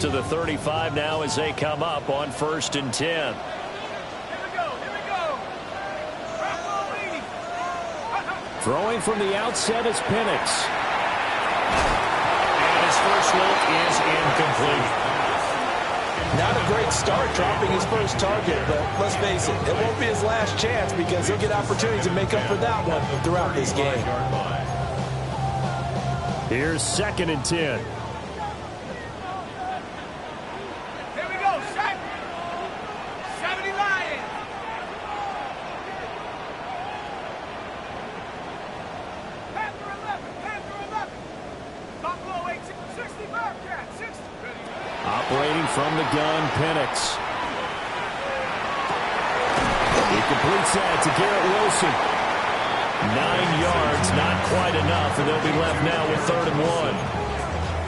to the 35 now as they come up on 1st and 10. Throwing from the outset is Penix. And his first look is incomplete. Not a great start dropping his first target, but let's face it, it won't be his last chance because he'll get opportunities to make up for that one throughout this game. Here's 2nd and 10. Operating from the gun, Penix. He completes that to Garrett Wilson. 9 yards, not quite enough, and they'll be left now with 3rd and 1.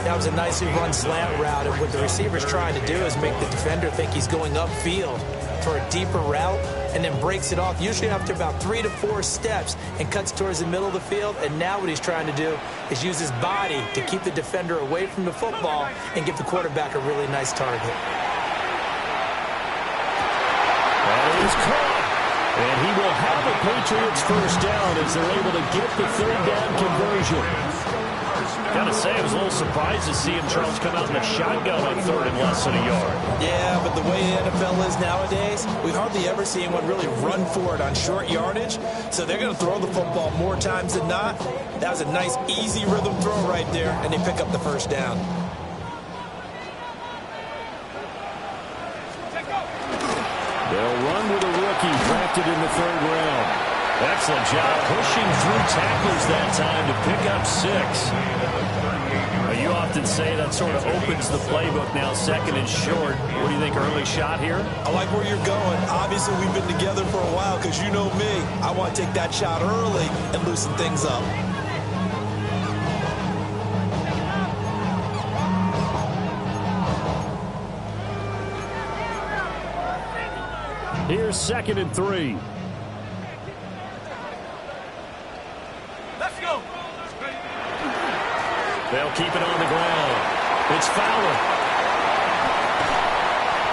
That was a nicely run slant route, and what the receiver's trying to do is make the defender think he's going upfield for a deeper route, and then breaks it off, usually after about 3 to 4 steps, and cuts towards the middle of the field. And now what he's trying to do is use his body to keep the defender away from the football and give the quarterback a really nice target. That is caught, and he will have the Patriots first down as they're able to get the 3rd down conversion. Gotta say, I was a little surprised to see him, Charles, come out in a shotgun on 3rd and less than a yard. Yeah, but the way the NFL is nowadays, we hardly ever see anyone really run for it on short yardage. So they're going to throw the football more times than not. That was a nice, easy rhythm throw right there, and they pick up the first down. They'll run with a rookie drafted in the 3rd round. Excellent job pushing through tacklers that time to pick up 6. You often say that sort of opens the playbook now, 2nd and short. What do you think, early shot here? I like where you're going. Obviously, we've been together for a while because you know me. I want to take that shot early and loosen things up. Here's 2nd and 3. They'll keep it on the ground. It's Fowler.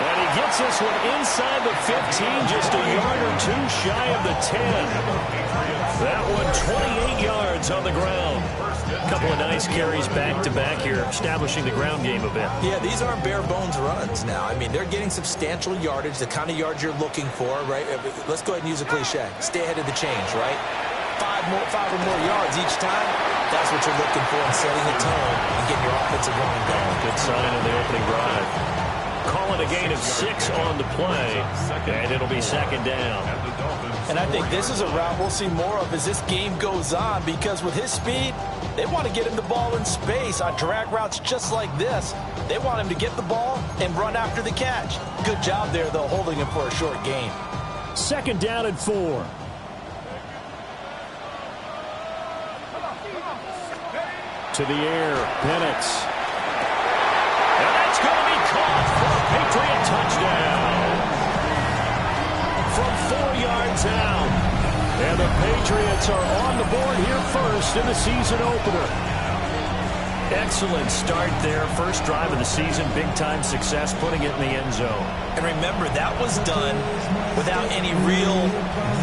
And he gets this one inside the 15, just a yard or 2 shy of the 10. That one 28 yards on the ground. A couple of nice carries back-to-back here, establishing the ground game a bit. Yeah, these aren't bare-bones runs now. I mean, they're getting substantial yardage, the kind of yards you're looking for, right? Let's go ahead and use a cliche. Stay ahead of the change, right? 5 or more yards each time. That's what you're looking for in setting a tone and getting your offensive line going. Good sign on the opening drive. Call it a gain of 6 on the play, and it'll be 2nd down. And I think this is a route we'll see more of as this game goes on, because with his speed, they want to get him the ball in space on drag routes just like this. They want him to get the ball and run after the catch. Good job there, though, holding him for a short gain. 2nd down and 4. To the air, Penix. And that's going to be caught for a Patriot touchdown. From 4 yards out. And the Patriots are on the board here first in the season opener. Excellent start there. First drive of the season, big-time success, putting it in the end zone. And remember, that was done without any real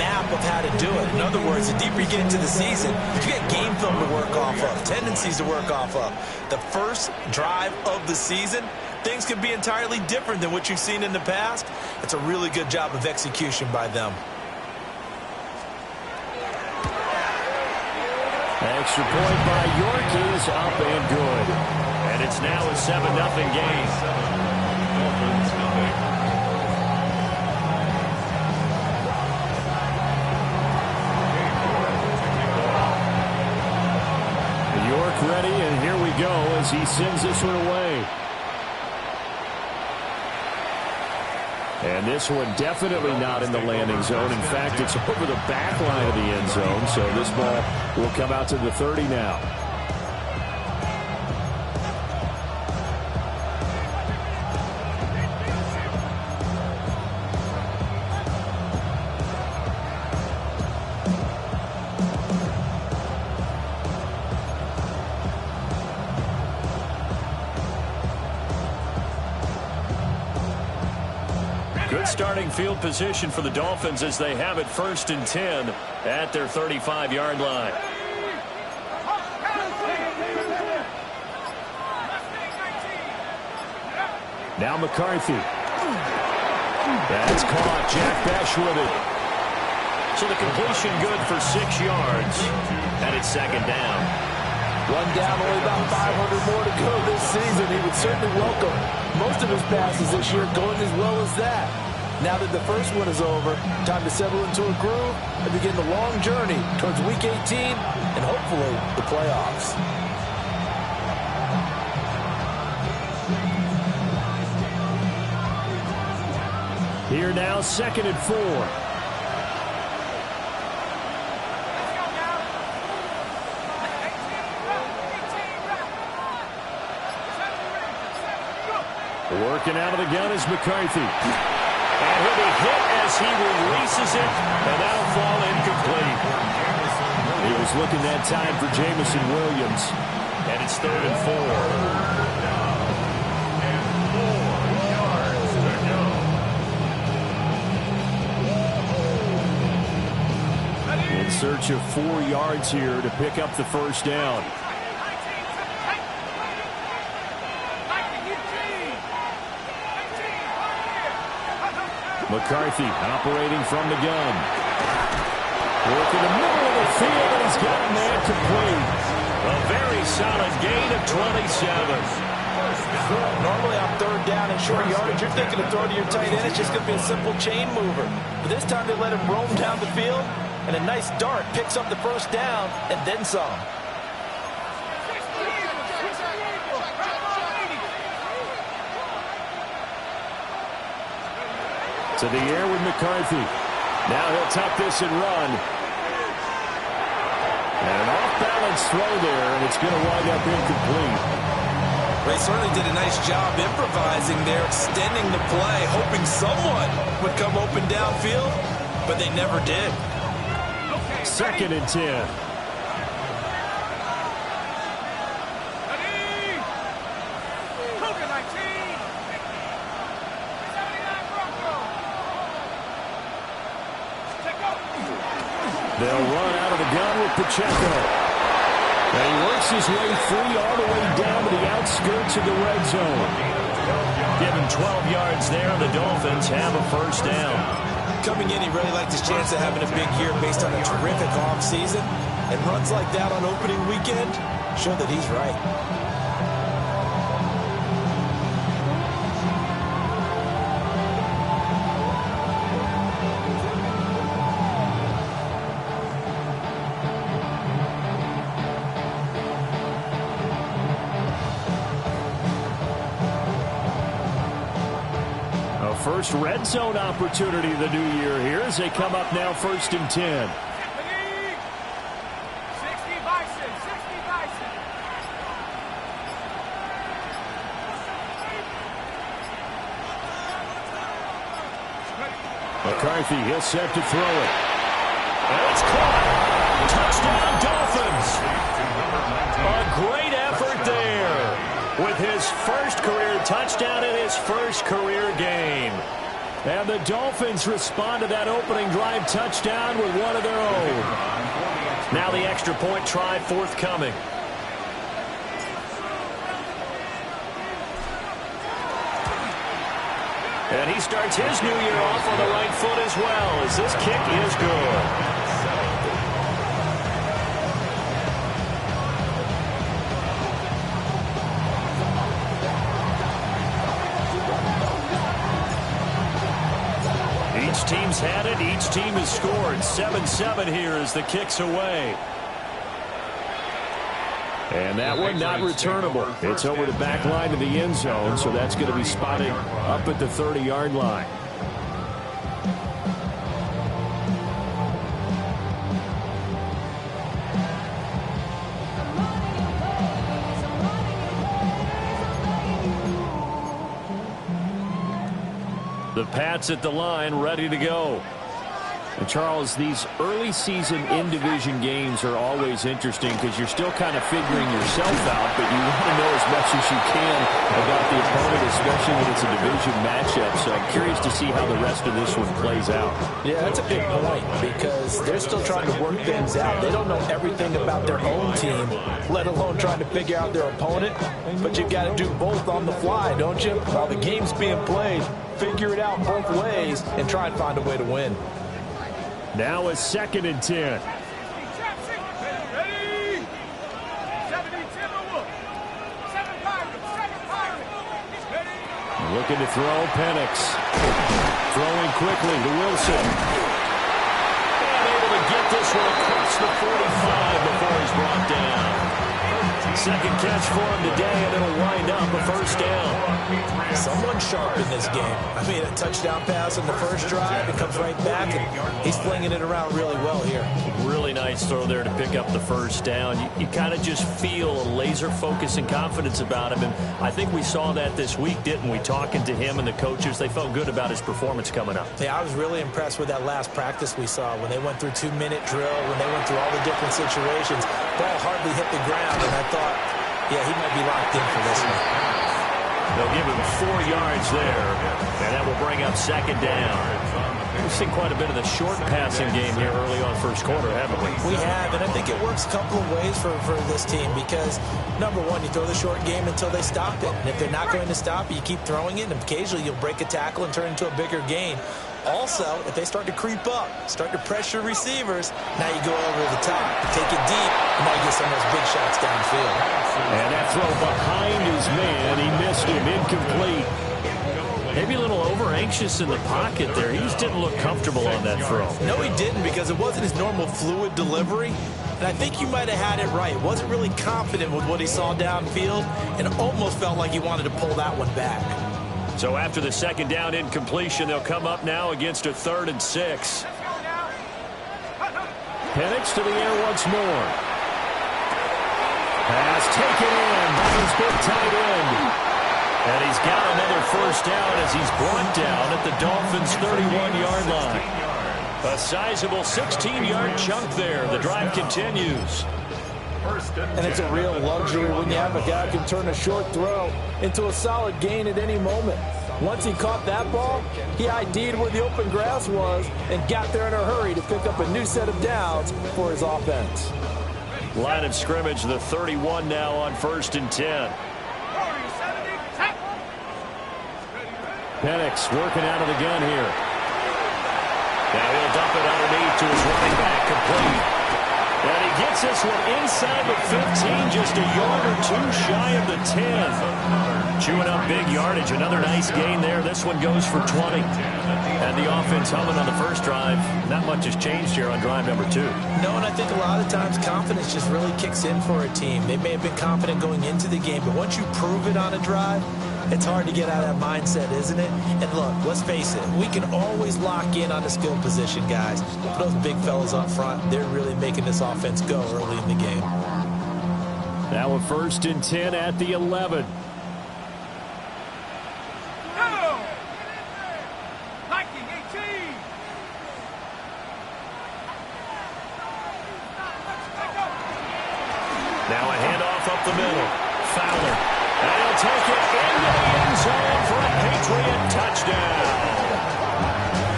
map of how to do it. In other words, the deeper you get into the season, you get game film to work off of, tendencies to work off of. The first drive of the season, things can be entirely different than what you've seen in the past. It's a really good job of execution by them. Extra point by York is up and good. And it's now a 7-0 game. York ready, and here we go as he sends this one away. And this one definitely not in the landing zone. In fact, it's over the back line of the end zone. So this ball will come out to the 30 now. starting field position for the Dolphins as they have it 1st and 10 at their 35-yard line. Now McCarthy. That's caught. Jack Besh with it. So the completion good for 6 yards. And it's 2nd down. One down, only about 500 more to go this season. He would certainly welcome most of his passes this year going as well as that. Now that the first one is over, time to settle into a groove and begin the long journey towards Week 18 and hopefully the playoffs. Here now, 2nd and 4. Working out of the gun is McCarthy. And he'll be hit as he releases it, and that'll fall incomplete. He was looking that time for Jamison Williams, and it's 3rd and 4. In search of 4 yards here to pick up the 1st down. McCarthy operating from the gun. Working the middle of the field, and he's got a man complete. A very solid gain of 27. Normally on 3rd down and short yardage, you're thinking to throw to your tight end. It's just going to be a simple chain mover. But this time they let him roam down the field, and a nice dart picks up the 1st down and then some. To the air with McCarthy. Now he'll tuck this and run. And an off-balance throw there, and it's going to wind up incomplete. They certainly did a nice job improvising there, extending the play, hoping someone would come open downfield, but they never did. 2nd and 10. They'll run out of the gun with Pacheco. And he works his way free all the way down to the outskirts of the red zone. Given 12 yards there, the Dolphins have a 1st down. Coming in, he really liked his chance of having a big year based on a terrific offseason. And runs like that on opening weekend show that he's right. First red zone opportunity of the new year here as they come up now 1st and 10. McCarthy, he'll set to throw it. And it's caught. Touchdown, Dolphins. A great effort there with his first career touchdown in his first career game. And the Dolphins respond to that opening drive touchdown with one of their own. Now the extra point try forthcoming. And he starts his new year off on the right foot as well, as this kick is good. Each team's had it. Each team has scored. 7-7 here as the kick's away. And that one not returnable. It's over the back line of the end zone, so that's going to be spotted up at the 30-yard line. The Pats at the line, ready to go. And Charles, these early season in-division games are always interesting because you're still kind of figuring yourself out, but you want to know as much as you can about the opponent, especially when it's a division matchup. So I'm curious to see how the rest of this one plays out. Yeah, that's a big point because they're still trying to work things out. They don't know everything about their own team, let alone trying to figure out their opponent. But you've got to do both on the fly, don't you? While the game's being played, figure it out both ways and try and find a way to win. Now a 2nd and 10. Looking to throw, Penix. Throwing quickly to Wilson. And able to get this one across the 45 before he's brought down. Second catch for him today, and it'll wind up a first down. Someone sharp in this game. I mean, a touchdown pass in the first drive. It comes right back, and he's flinging it around really well here. Really nice throw there to pick up the first down. You kind of just feel a laser focus and confidence about him, and I think we saw that this week, didn't we? Talking to him and the coaches, they felt good about his performance coming up. Yeah, I was really impressed with that last practice we saw when they went through 2-minute drill, when they went through all the different situations. Ball hardly hit the ground, and I thought, yeah, he might be locked in for this one. They'll give him 4 yards there, and that will bring up 2nd down. We've seen quite a bit of the short passing game here early on first quarter, haven't we? We have, and I think it works a couple of ways for this team because, number one, you throw the short game until they stop it. And if they're not going to stop it, you keep throwing it, and occasionally you'll break a tackle and turn it into a bigger gain. Also, if they start to creep up, start to pressure receivers, now you go over the top, take it deep, and now you get some of those big shots downfield. And that throw behind his man, he missed him, incomplete. Maybe a little over-anxious in the pocket there. He just didn't look comfortable on that throw. No, he didn't because it wasn't his normal fluid delivery. And I think you might have had it right. Wasn't really confident with what he saw downfield and almost felt like he wanted to pull that one back. So after the 2nd down incompletion, they'll come up now against a 3rd and 6. Penix to the air once more. Pass taken in by his big tight end. And he's got another first down as he's brought down at the Dolphins' 31-yard line. A sizable 16-yard chunk there. The drive continues. And it's a real luxury when you have a guy who can turn a short throw into a solid gain at any moment. Once he caught that ball, he ID'd where the open grass was and got there in a hurry to pick up a new set of downs for his offense. Line of scrimmage, the 31 now on 1st and 10. Penix working out of the gun here. Now he'll dump it underneath to his running back, complete. And he gets this one inside the 15, just a yard or two shy of the 10. Chewing up big yardage. Another nice gain there. This one goes for 20. And the offense humming on the first drive. Not much has changed here on drive number 2. No, and I think a lot of times confidence just really kicks in for a team. They may have been confident going into the game, but once you prove it on a drive, it's hard to get out of that mindset, isn't it? And look, let's face it, we can always lock in on the skill position, guys. But those big fellas up front, they're really making this offense go early in the game. Now a 1st and 10 at the 11. Now a handoff up the middle. Fowler. And he'll take it into the end zone for a Patriot touchdown.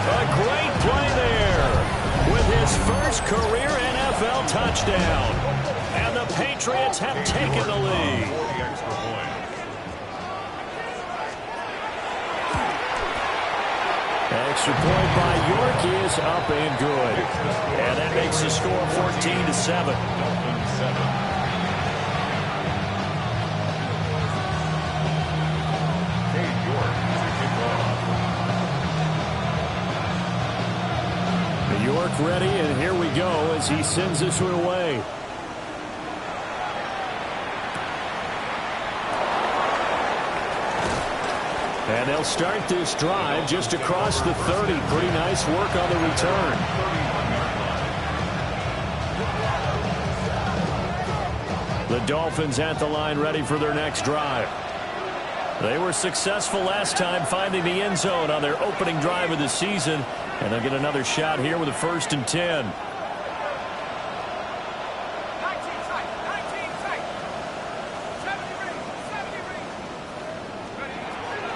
A great play there with his first career NFL touchdown. And the Patriots have taken the lead. Extra point by York is up and good. And that makes the score 14-7. York ready, and here we go as he sends this one away. And they'll start this drive just across the 30. Pretty nice work on the return. The Dolphins at the line ready for their next drive. They were successful last time finding the end zone on their opening drive of the season. And they'll get another shot here with a 1st and 10.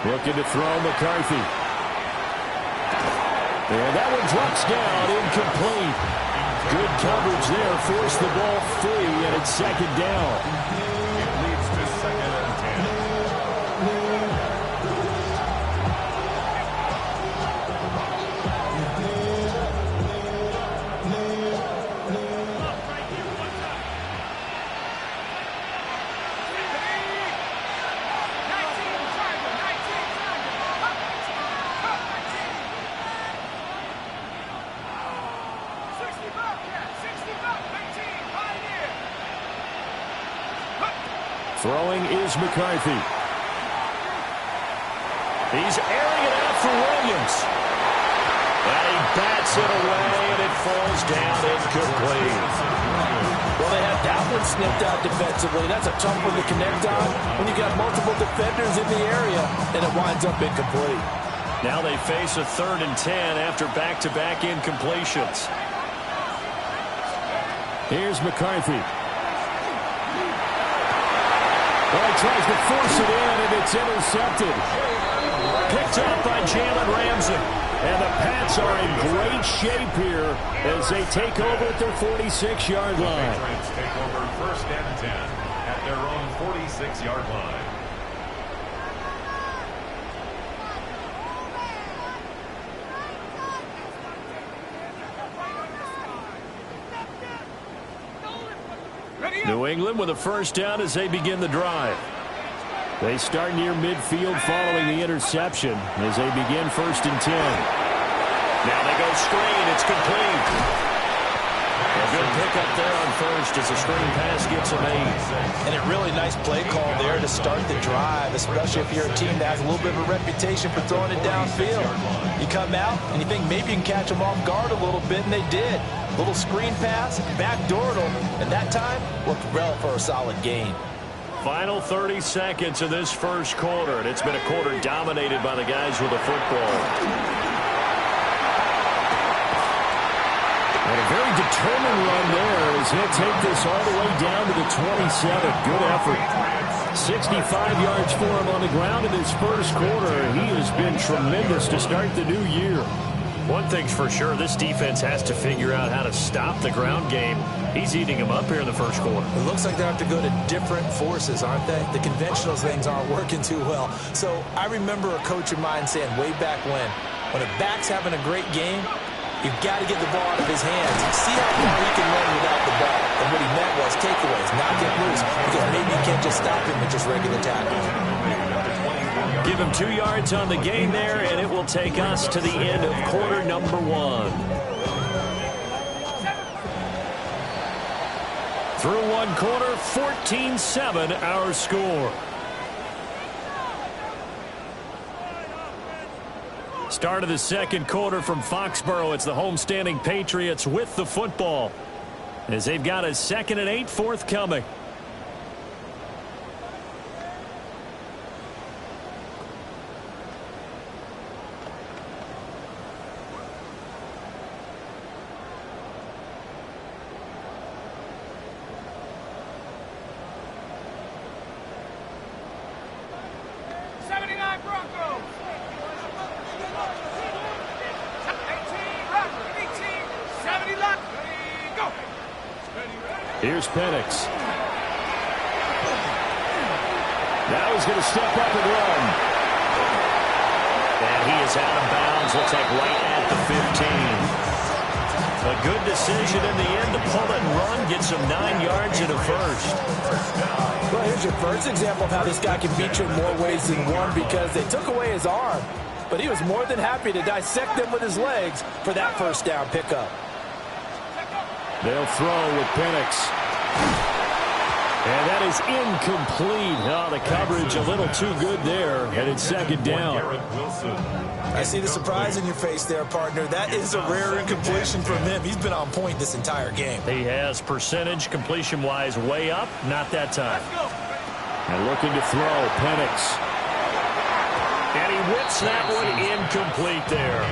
Looking to throw McCarthy. And that one drops down, incomplete. Good coverage there, forced the ball free, and it's 2nd down. It leads to 2nd and 10. Throwing is McCarthy. He's airing it out for Williams. And he bats it away, and it falls down incomplete. Well, they had that one snipped out defensively. That's a tough one to connect on when you got multiple defenders in the area, and it winds up incomplete. Now they face a 3rd and 10 after back-to-back incompletions. Here's McCarthy. Well, he tries to force it in, and it's intercepted. Picked up by Jalen Ramsey. And the Pats are in great shape here as they take over at their 46-yard line. Patriots take over 1st and 10 at their own 46-yard line. New England with a 1st down as they begin the drive. They start near midfield following the interception as they begin 1st and 10. Now they go screen. It's complete. A good pickup there on 1st as the screen pass gets a made. And a really nice play call there to start the drive, especially if you're a team that has a little bit of a reputation for throwing it downfield. You come out and you think maybe you can catch them off guard a little bit, and they did. Little screen pass, backdoored them, and that time worked well for a solid gain. Final 30 seconds of this 1st quarter, and it's been a quarter dominated by the guys with the football. And a very determined run there as he'll take this all the way down to the 27. Good effort. 65 yards for him on the ground in this 1st quarter. He has been tremendous to start the new year. One thing's for sure, this defense has to figure out how to stop the ground game. He's eating them up here in the 1st quarter. It looks like they have to go to different forces, aren't they? The conventional things aren't working too well. So I remember a coach of mine saying way back when a back's having a great game, you've got to get the ball out of his hands. See how far he can run without the ball. And what he meant was takeaways, not get loose, because maybe you can't just stop him with just regular tackles. Give him 2 yards on the gain there, and it will take us to the end of quarter number 1. Through 1 quarter, 14-7 our score. Start of the 2nd quarter from Foxborough. It's the homestanding Patriots with the football as they've got a 2nd and 8 forthcoming. Here's Penix. Now he's going to step up and run. And he is out of bounds. Looks like right at the 15. A good decision in the end to pull and run. Gets him 9 yards and a 1st. Well, here's your first example of how this guy can beat you in more ways than one, because they took away his arm, but he was more than happy to dissect them with his legs for that 1st down pickup. They'll throw with Penix. And that is incomplete. Oh, the coverage a little too good there, and it's 2nd down. I see the surprise in your face there, partner. That is a rare incompletion from him. He's been on point this entire game. He has percentage completion-wise way up. Not that time. And looking to throw, Penix. And he whips that one incomplete there.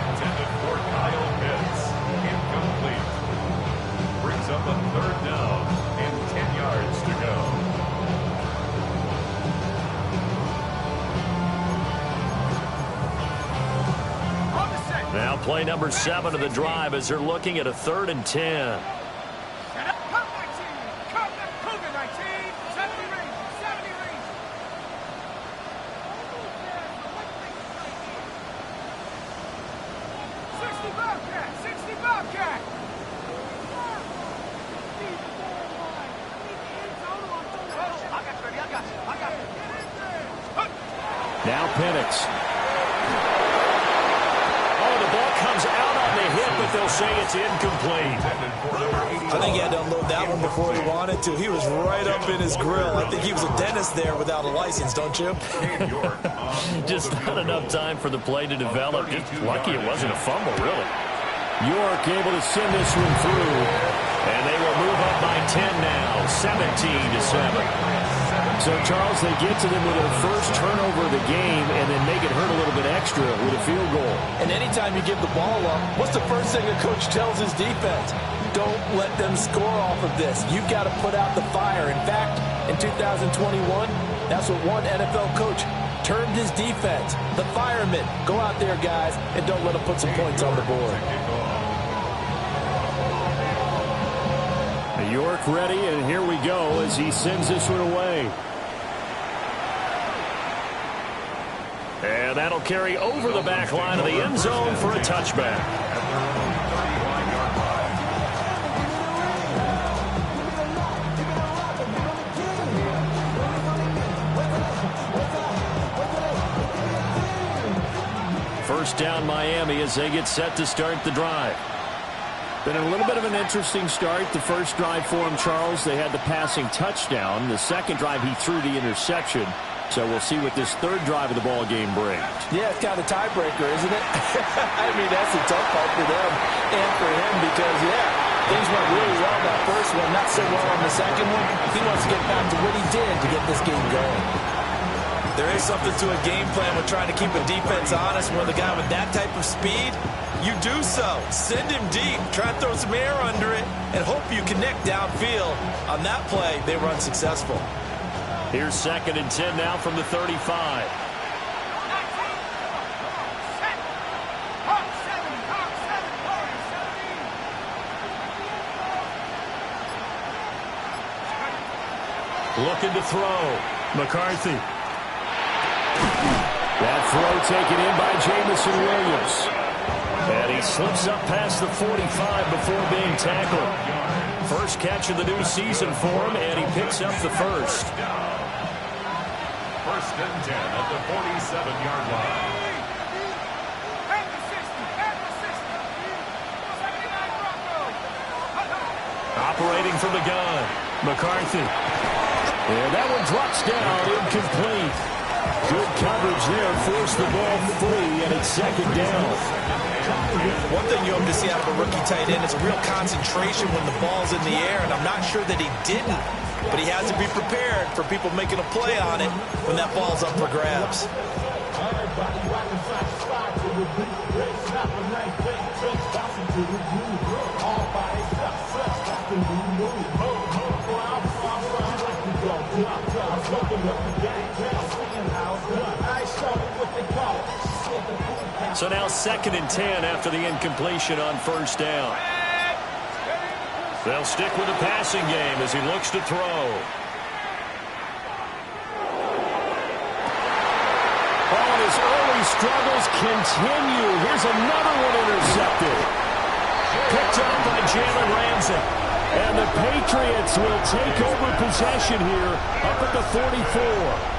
Play number 7 of the drive as they're looking at a 3rd and 10. Now Penix. Oh, the ball comes out on the hit, but they'll say it's incomplete. I think he had to unload that one before he wanted to. He was right up in his grill. I think he was a dentist there without a license, don't you? Just not enough time for the play to develop. Just lucky it wasn't a fumble, really. York able to send this one through, and they will move up by 10 now, 17-7. So, Charles, they get to them with their first turnover of the game and then make it hurt a little bit extra with a field goal. And anytime you give the ball up, what's the first thing a coach tells his defense? Don't let them score off of this. You've got to put out the fire. In fact, in 2021, that's what one NFL coach termed his defense. The firemen. Go out there, guys, and don't let them put some points on the board. York ready, and here we go as he sends this one away. And that'll carry over the back line of the end zone for a touchback. First down Miami as they get set to start the drive. Been a little bit of an interesting start. The first drive for him, Charles, they had the passing touchdown. The second drive, he threw the interception. So we'll see what this third drive of the ball game brings. Yeah, it's kind of a tiebreaker, isn't it? I mean, that's a tough part for them and for him because, yeah, things went really well that first one, not so well on the second one. He wants to get back to what he did to get this game going. There is something to a game plan with trying to keep a defense honest. When the guy with that type of speed, you do so. Send him deep. Try and throw some air under it and hope you connect downfield. On that play, they were unsuccessful. Here's 2nd and 10 now from the 35. Looking to throw. McCarthy. That throw taken in by Jamison Williams. And he slips up past the 45 before being tackled. First catch of the new season for him, and he picks up the first. First and 10 at the 47-yard line. Operating from the gun, McCarthy. And that one drops down, incomplete. Good coverage there, forced the ball free, and it's 2nd down. One thing you hope to see out of a rookie tight end is a real concentration when the ball's in the air, and I'm not sure that he didn't, but he has to be prepared for people making a play on it when that ball's up for grabs. So now 2nd and 10 after the incompletion on first down. They'll stick with the passing game as he looks to throw. Oh, and his early struggles continue. Here's another one intercepted. Picked up by Jalen Ramsey. And the Patriots will take over possession here up at the 44.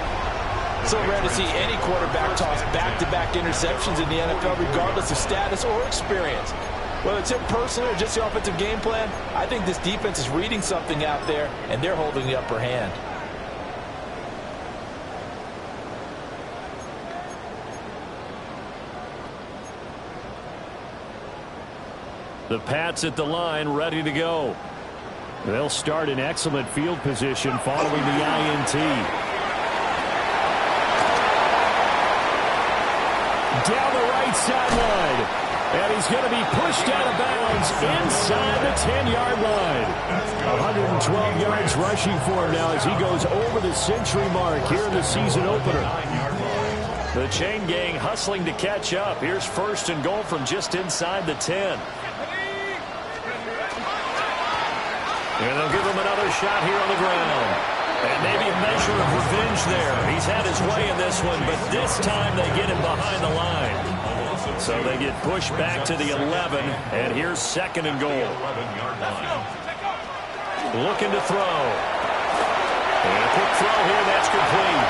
So rare to see any quarterback toss back-to-back interceptions in the NFL, regardless of status or experience. Whether it's him personally or just the offensive game plan, I think this defense is reading something out there, and they're holding the upper hand. The Pats at the line, ready to go. They'll start in excellent field position following the INT. Down the right sideline. And he's going to be pushed out of bounds inside the 10-yard line. 112 yards rushing for him now as he goes over the century mark here in the season opener. The chain gang hustling to catch up. Here's first and goal from just inside the 10. And they'll give him another shot here on the ground. And maybe a measure of revenge there. He's had his way in this one, but this time they get him behind the line. So they get pushed back to the 11, and here's second and goal. Looking to throw. And a quick throw here, that's complete.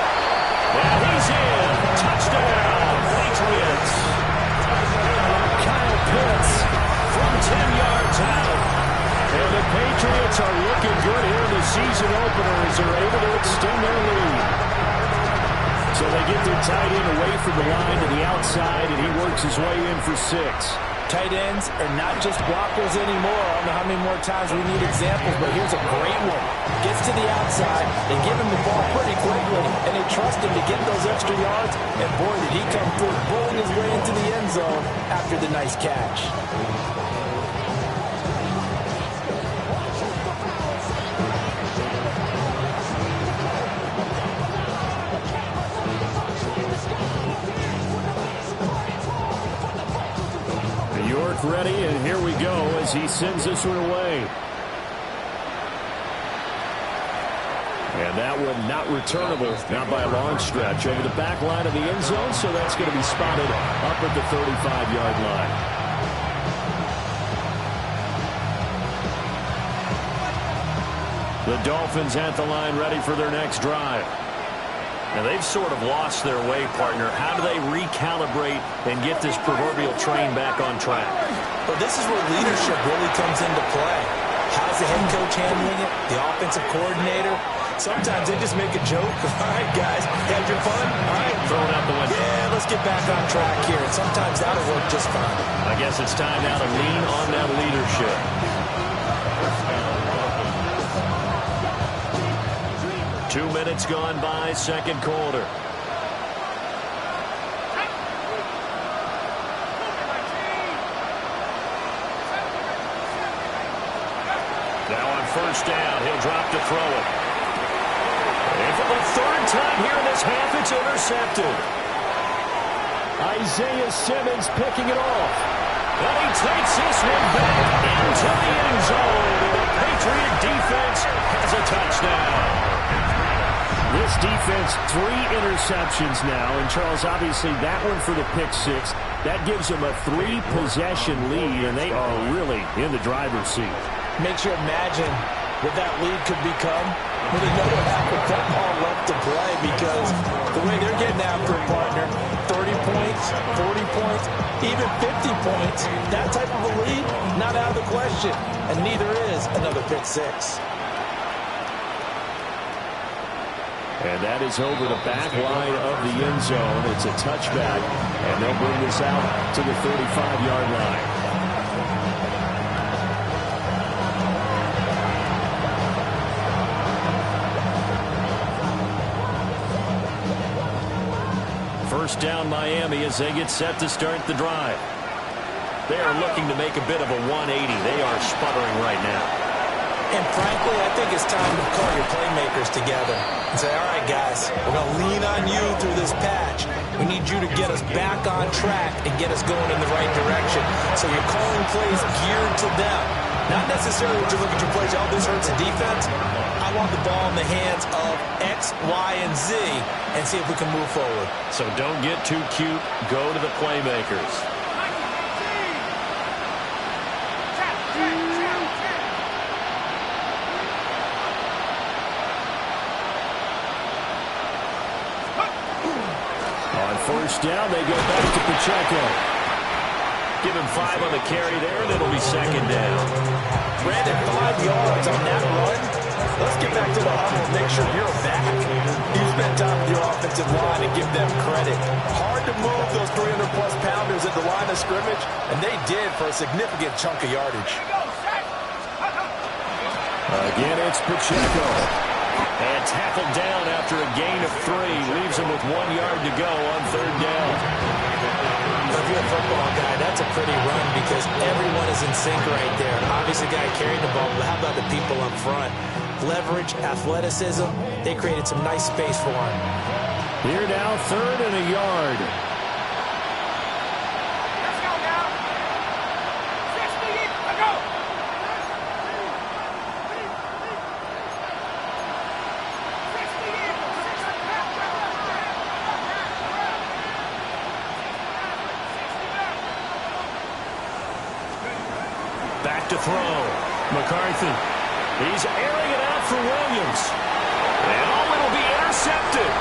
And he's in. Touchdown, Patriots. Kyle Pitts from 10 yards out. And the Patriots are looking good here in the season opener as they're able to extend their lead. So they get their tight end away from the line to the outside, and he works his way in for 6. Tight ends are not just blockers anymore. I don't know how many more times we need examples, but here's a great one. Gets to the outside, they give him the ball pretty quickly, and they trust him to get those extra yards. And boy, did he come through, bowling his way into the end zone after the nice catch. Ready, and here we go as he sends this one away. And that one not returnable, not by a long stretch, over the back line of the end zone, so that's going to be spotted up at the 35-yard line. The Dolphins at the line ready for their next drive. And they've sort of lost their way, partner. How do they recalibrate and get this proverbial train back on track? Well, this is where leadership really comes into play. How's the head coach handling it? The offensive coordinator? Sometimes they just make a joke. All right, guys, had your fun? All right. Throw it out the window. Yeah, let's get back on track here. And sometimes that'll work just fine. I guess it's time now to lean on that leadership. Two minutes gone by, second quarter. Now on first down, he'll drop to throw it. And for the third time here in this half, it's intercepted. Isaiah Simmons picking it off. And he takes this one back into the end zone. The Patriot defense has a touchdown. This defense, 3 interceptions now. And, Charles, obviously that one for the pick 6. That gives them a 3-possession lead, and they are really in the driver's seat. Makes you imagine what that lead could become with another half of football left to play, because the way they're getting after a partner, 30 points, 40 points, even 50 points, that type of a lead, not out of the question. And neither is another pick 6. And that is over the back line of the end zone. It's a touchback, and they'll bring this out to the 35-yard line. First down Miami as they get set to start the drive. They are looking to make a bit of a 180. They are sputtering right now. And frankly, I think it's time to call your playmakers together and say, all right, guys, we're going to lean on you through this patch. We need you to get us back on track and get us going in the right direction. So you're calling plays geared to them. Not necessarily when you look at your plays, oh, this hurts the defense. I want the ball in the hands of X, Y, and Z and see if we can move forward. So don't get too cute. Go to the playmakers. First down, they go back to Pacheco. Give him 5 on the carry there, and it'll be second down. Brandon, 5 yards on that run. Let's get back to the huddle and make sure you're back. You spent time with your offensive line and give them credit. Hard to move those 300-plus pounders at the line of scrimmage, and they did for a significant chunk of yardage. Again, it's Pacheco. And tackled down after a gain of 3. Leaves him with 1 yard to go on third down. If you're a football guy, that's a pretty run because everyone is in sync right there. Obviously, the guy carrying the ball, but how about the people up front? Leverage, athleticism, they created some nice space for him. Here now, 3rd and a yard. Let's go now. 60, let's go. Back to throw. McCarthy. He's airing it out for Williams. And it'll be intercepted.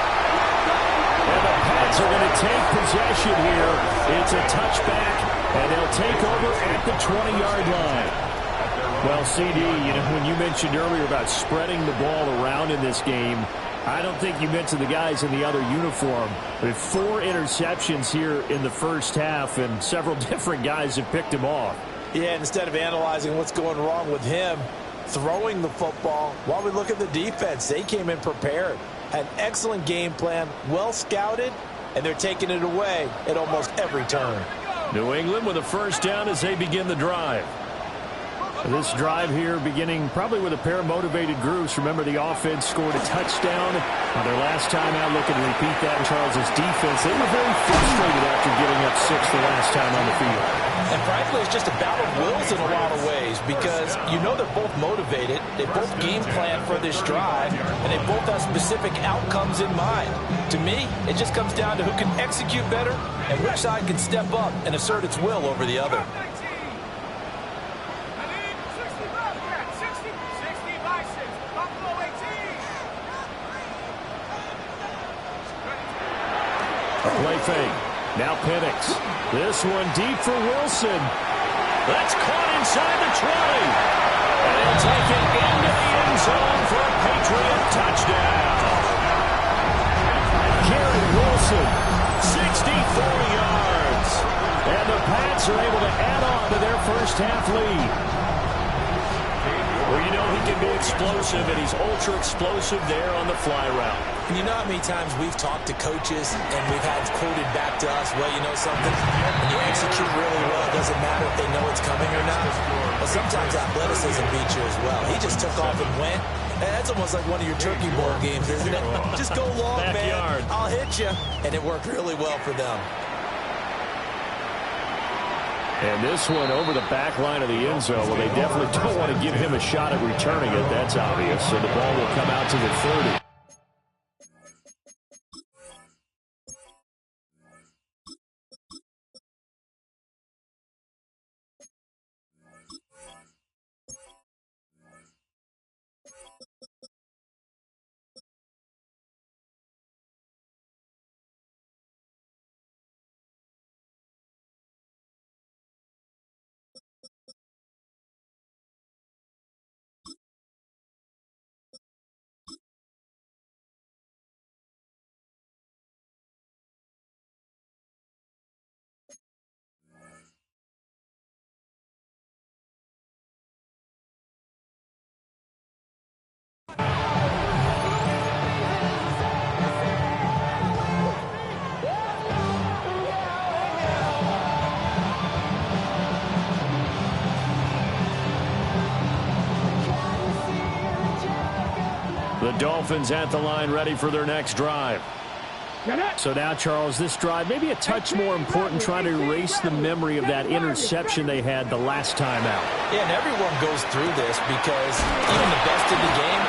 And the Pats are going to take possession here. It's a touchback, and they'll take over at the 20-yard line. Well, CD, when you mentioned earlier about spreading the ball around in this game, I don't think you mentioned the guys in the other uniform. With 4 interceptions here in the first half, and several different guys have picked him off. Yeah, and instead of analyzing what's going wrong with him, throwing the football, while we look at the defense, they came in prepared. An excellent game plan, well scouted, and they're taking it away at almost every turn. New England with a first down as they begin the drive. This drive here beginning probably with a pair of motivated groups. Remember, the offense scored a touchdown on their last time out. Looking to repeat that in Charles' defense. They were very frustrated after giving up 6 the last time on the field. And frankly, it's just a battle of wills in a lot of ways because they're both motivated. They both game plan for this drive, and they both have specific outcomes in mind. To me, it just comes down to who can execute better and which side can step up and assert its will over the other. Play fake. Now Penix. This one deep for Wilson. That's caught inside the 20. And he'll take it into the end zone for a Patriot touchdown. Garrett Wilson, 64 yards. And the Pats are able to add on to their first half lead. Well, he can be explosive, and he's ultra-explosive there on the fly route. And you know how many times we've talked to coaches and we've had quoted back to us, well, you know something? When you execute really well, it doesn't matter if they know it's coming or not. But sometimes athleticism beats you as well. He just took off and went. And that's almost like one of your turkey bowl games, isn't it? Just go long, Backyard. man. I'll hit you. And it worked really well for them. And this one over the back line of the end zone. Well, they definitely don't want to give him a shot at returning it. That's obvious. So the ball will come out to the 30. The Dolphins at the line, ready for their next drive. So now, Charles, this drive maybe a touch more important, trying to erase the memory of that interception they had the last time out. Yeah, and everyone goes through this because even the best in the game,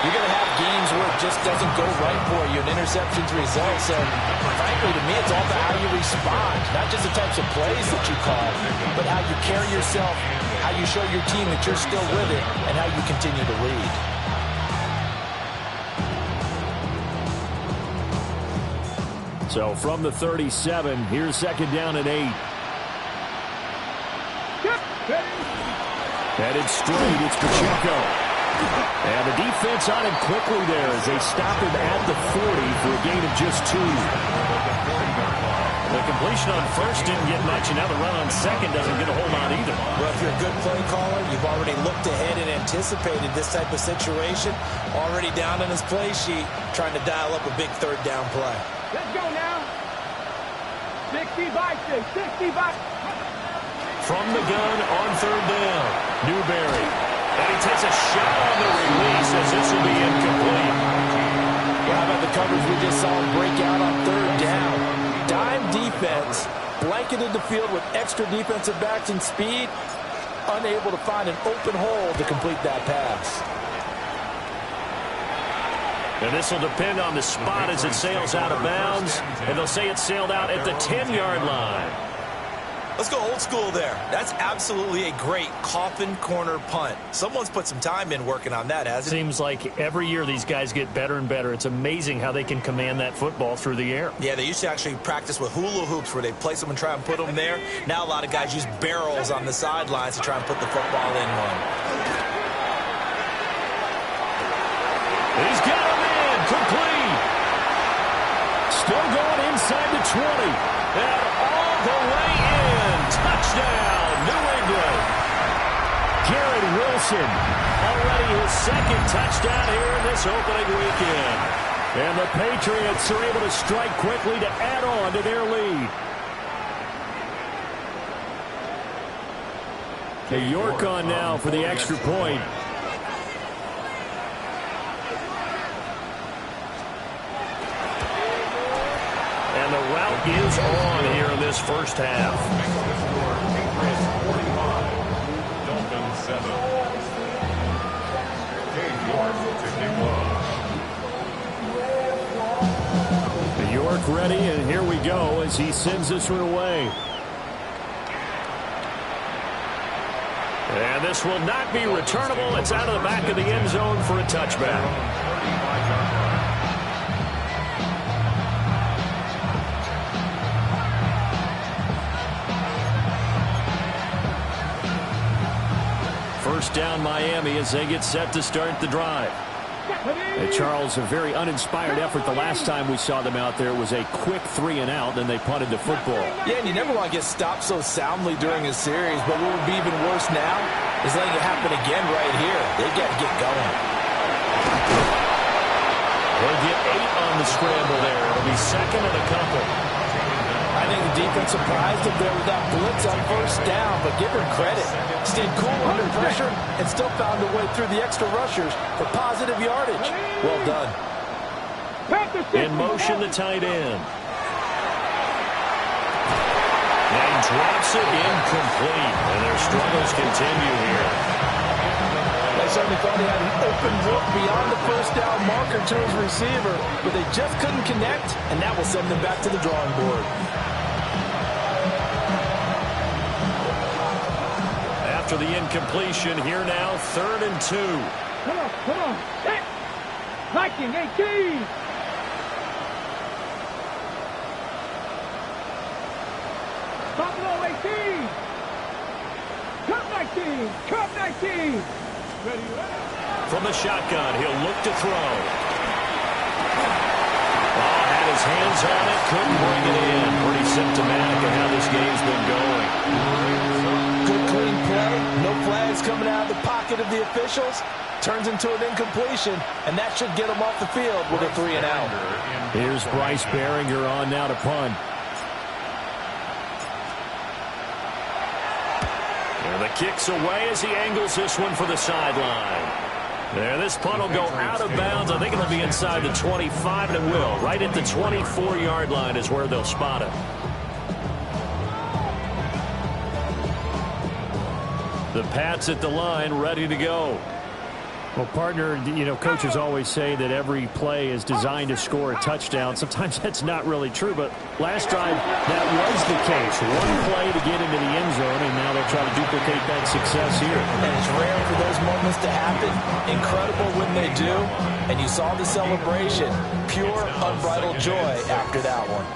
you're going to have games where it just doesn't go right for you, and interceptions result. So, frankly, to me, it's all about how you respond, not just the types of plays that you call, but how you carry yourself, how you show your team that you're still with it, and how you continue to lead. So from the 37, here's 2nd down and 8. Headed straight, it's Pacheco. And the defense on him quickly there as they stop him at the 40 for a gain of just 2. The completion on first didn't get much, and now the run on second doesn't get a whole lot either. Well, if you're a good play caller, you've already looked ahead and anticipated this type of situation. Already down on his play sheet, trying to dial up a big 3rd down play. Let's go now. 60 by 6, 60 by... From the gun on 3rd down, Newberry. And he takes a shot on the release as this will be incomplete. Well, how about the coverage we just saw him break out on third down. Dime defense, blanketed the field with extra defensive backs and speed, unable to find an open hole to complete that pass. And this will depend on the spot as it sails out of bounds, and they'll say it sailed out at the 10-yard line. Let's go old school there. That's absolutely a great coffin corner punt. Someone's put some time in working on that, hasn't it? Seems like every year these guys get better and better. It's amazing how they can command that football through the air. Yeah, they used to actually practice with hula hoops where they place them and try and put them there. Now a lot of guys use barrels on the sidelines to try and put the football in one. He's got him in. Complete. Still going inside the 20. And all the way in. Touchdown, New England. Garrett Wilson, already his second touchdown here in this opening weekend. And the Patriots are able to strike quickly to add on to their lead. Okay, York on now for the extra point. And the route is on here in this first half. Dolphins 7. York to kick off. York ready, and here we go as he sends this one away. And this will not be returnable. It's out of the back of the end zone for a touchback. First down Miami as they get set to start the drive. And Charles, a very uninspired effort the last time we saw them out there. It was a quick 3-and-out, then they punted the football. Yeah, and you never want to get stopped so soundly during a series, but what would be even worse now is letting it happen again right here. They got to get going. They'll get 8 on the scramble there. It'll be second and a couple. I think the defense surprised him there with that blitz on first down, but give her credit. Stayed cool under pressure and still found a way through the extra rushers for positive yardage. Well done. In motion, the tight end. And drops it incomplete. And their struggles continue here. They certainly thought he had an open look beyond the first down marker to his receiver, but they just couldn't connect, and that will send them back to the drawing board. After the incompletion, here now, 3rd and 2. Come on. Hit. Viking 18. Buffalo 18. Cup 19. Ready. From the shotgun, he'll look to throw. Oh, had his hands on it, couldn't bring it in. Pretty symptomatic of how this game's been going. Good clean play. No flags coming out of the pocket of the officials. Turns into an incompletion, and that should get him off the field with a 3-and-out. Here's Bryce Behringer on now to punt. And the kick's away as he angles this one for the sideline. There, this punt will go out of bounds. I think it'll be inside the 25, and it will. Right at the 24-yard line is where they'll spot it. The Pats at the line, ready to go. Well, partner, you know, coaches always say that every play is designed to score a touchdown. Sometimes that's not really true, but last drive, that was the case. One play to get into the end zone, and now they'll try to duplicate that success here. And it's rare for those moments to happen. Incredible when they do. And you saw the celebration. Pure, unbridled joy after that one.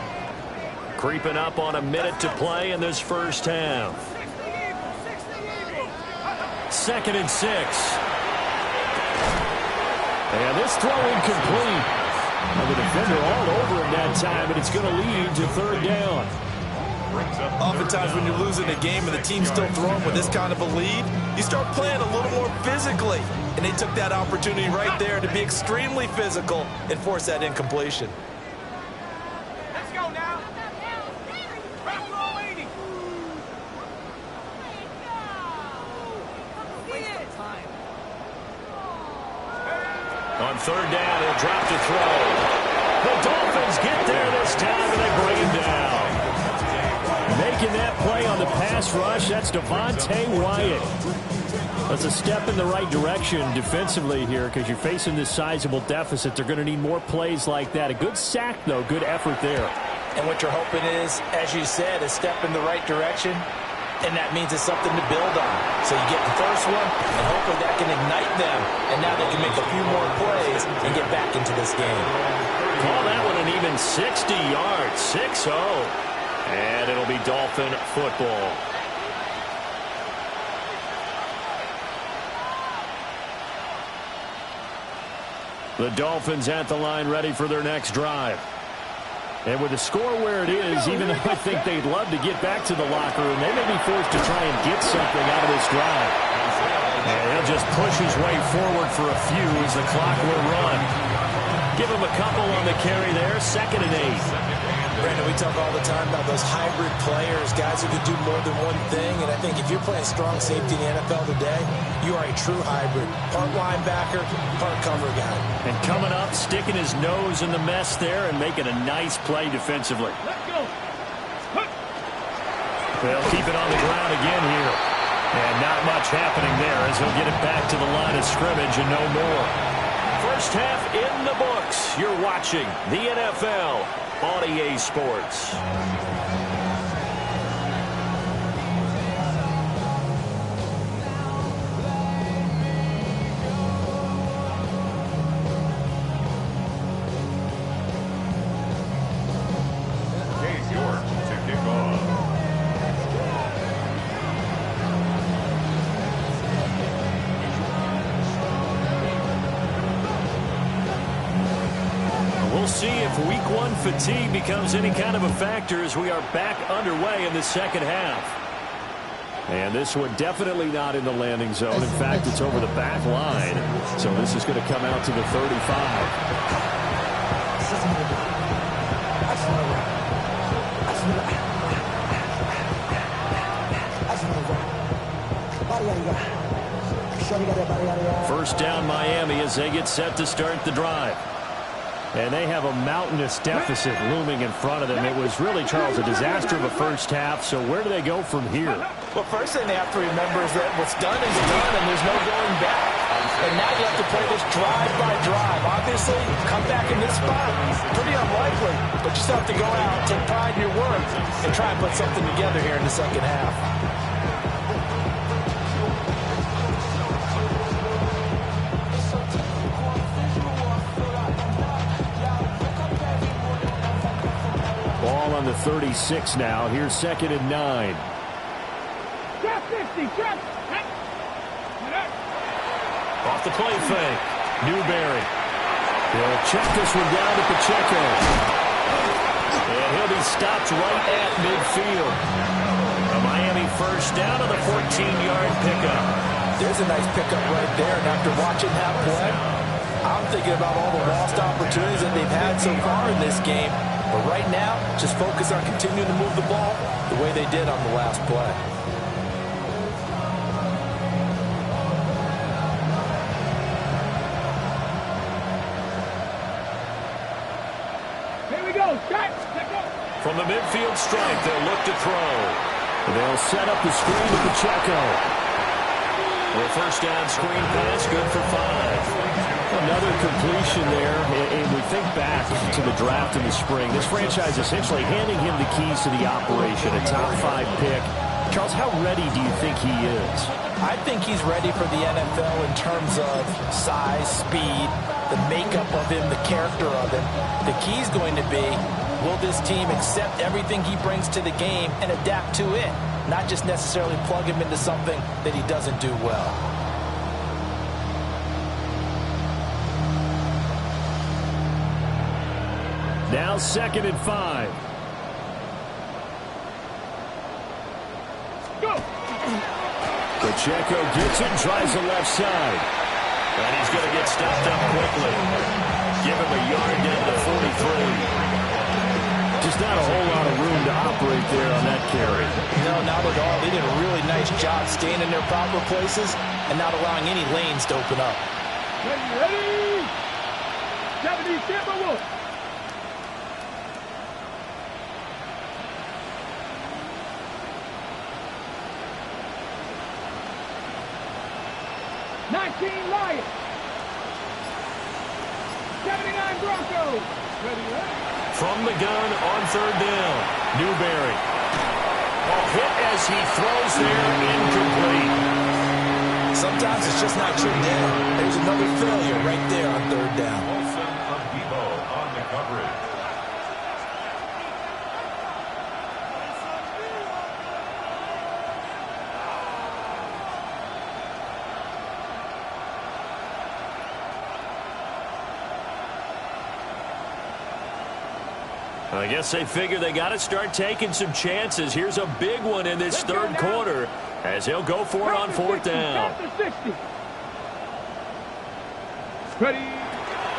Creeping up on a minute to play in this first half. 2nd and 6. And this throw incomplete. And the defender all over him that time, and it's going to lead to 3rd down. Oftentimes when you're losing a game and the team's still throwing with this kind of a lead, you start playing a little more physically. And they took that opportunity right there to be extremely physical and force that incompletion. Let's go now. Buffalo 80. On 3rd down, he'll drop to throw. The Dolphins get there this time, and they bring him down. Making that play on the pass rush, that's Devontae Wyatt. That's a step in the right direction defensively here because you're facing this sizable deficit. They're going to need more plays like that. A good sack, though. Good effort there. And what you're hoping is, as you said, a step in the right direction, and that means it's something to build on. So you get the first one, and hopefully that can ignite them, and now they can make a few more plays and get back into this game. Call that one an even 60 yards, 6-0. And it'll be Dolphin football. The Dolphins at the line ready for their next drive. And with the score where it is, even though I think they'd love to get back to the locker room, they may be forced to try and get something out of this drive. And he'll just push his way forward for a few as the clock will run. Give him a couple on the carry there, 2nd and 8. Brandon, we talk all the time about those hybrid players, guys who can do more than one thing. And I think if you're playing strong safety in the NFL today, you are a true hybrid. Part linebacker, part cover guy. And coming up, sticking his nose in the mess there and making a nice play defensively. Let's go. They'll keep it on the ground again here. And not much happening there as he'll get it back to the line of scrimmage and no more. First half in the books. You're watching the NFL on EA Sports. Case York to kick off. We'll see if week 1 fatigue becomes any kind of a factor as we are back underway in the second half. And this one definitely not in the landing zone. In fact, it's over the back line. So this is going to come out to the 35. First down Miami as they get set to start the drive. And they have a mountainous deficit looming in front of them. It was really, Charles, a disaster of a first half. So where do they go from here? Well, first thing they have to remember is that what's done is done, and there's no going back. And now you have to play this drive by drive. Obviously, come back in this spot, pretty unlikely. But you still have to go out, take pride in your work, and try and put something together here in the second half. Ball on the 36 now. Here's 2nd and 9. Trap 50, trap. Off the play fake. Newberry. He'll check this one down to Pacheco. And he'll be stopped right at midfield. A Miami first down on the 14-yard pickup. There's a nice pickup right there. And after watching that play, I'm thinking about all the lost opportunities that they've had so far in this game. But right now, just focus on continuing to move the ball the way they did on the last play. Here we go. Start. Let's go. From the midfield stripe, they'll look to throw. They'll set up the screen to Pacheco. The first down screen pass, good for 5. Another completion there, and we think back to the draft in the spring. This franchise essentially handing him the keys to the operation, a top 5 pick. Charles, how ready do you think he is? I think he's ready for the NFL in terms of size, speed, the makeup of him, the character of him. The key's going to be, will this team accept everything he brings to the game and adapt to it, not just necessarily plug him into something that he doesn't do well. Now 2nd and 5. Go. Pacheco gets it and tries the left side. And he's going to get stopped up quickly. Give him a yard down to 43. Just not a whole lot of room to operate there on that carry. No, not at all. They did a really nice job staying in their proper places and not allowing any lanes to open up. Ready. 70, Tampa 1. 19 Lions. 79 Broncos. Ready, From the gun on third down, Newberry. Hit as he throws there, incomplete. Sometimes it's just not your day. There's another failure right there on third down. Wilson of Debo on the coverage. I guess they figure they got to start taking some chances. Here's a big one in this third quarter as he'll go for it on fourth down. Ready.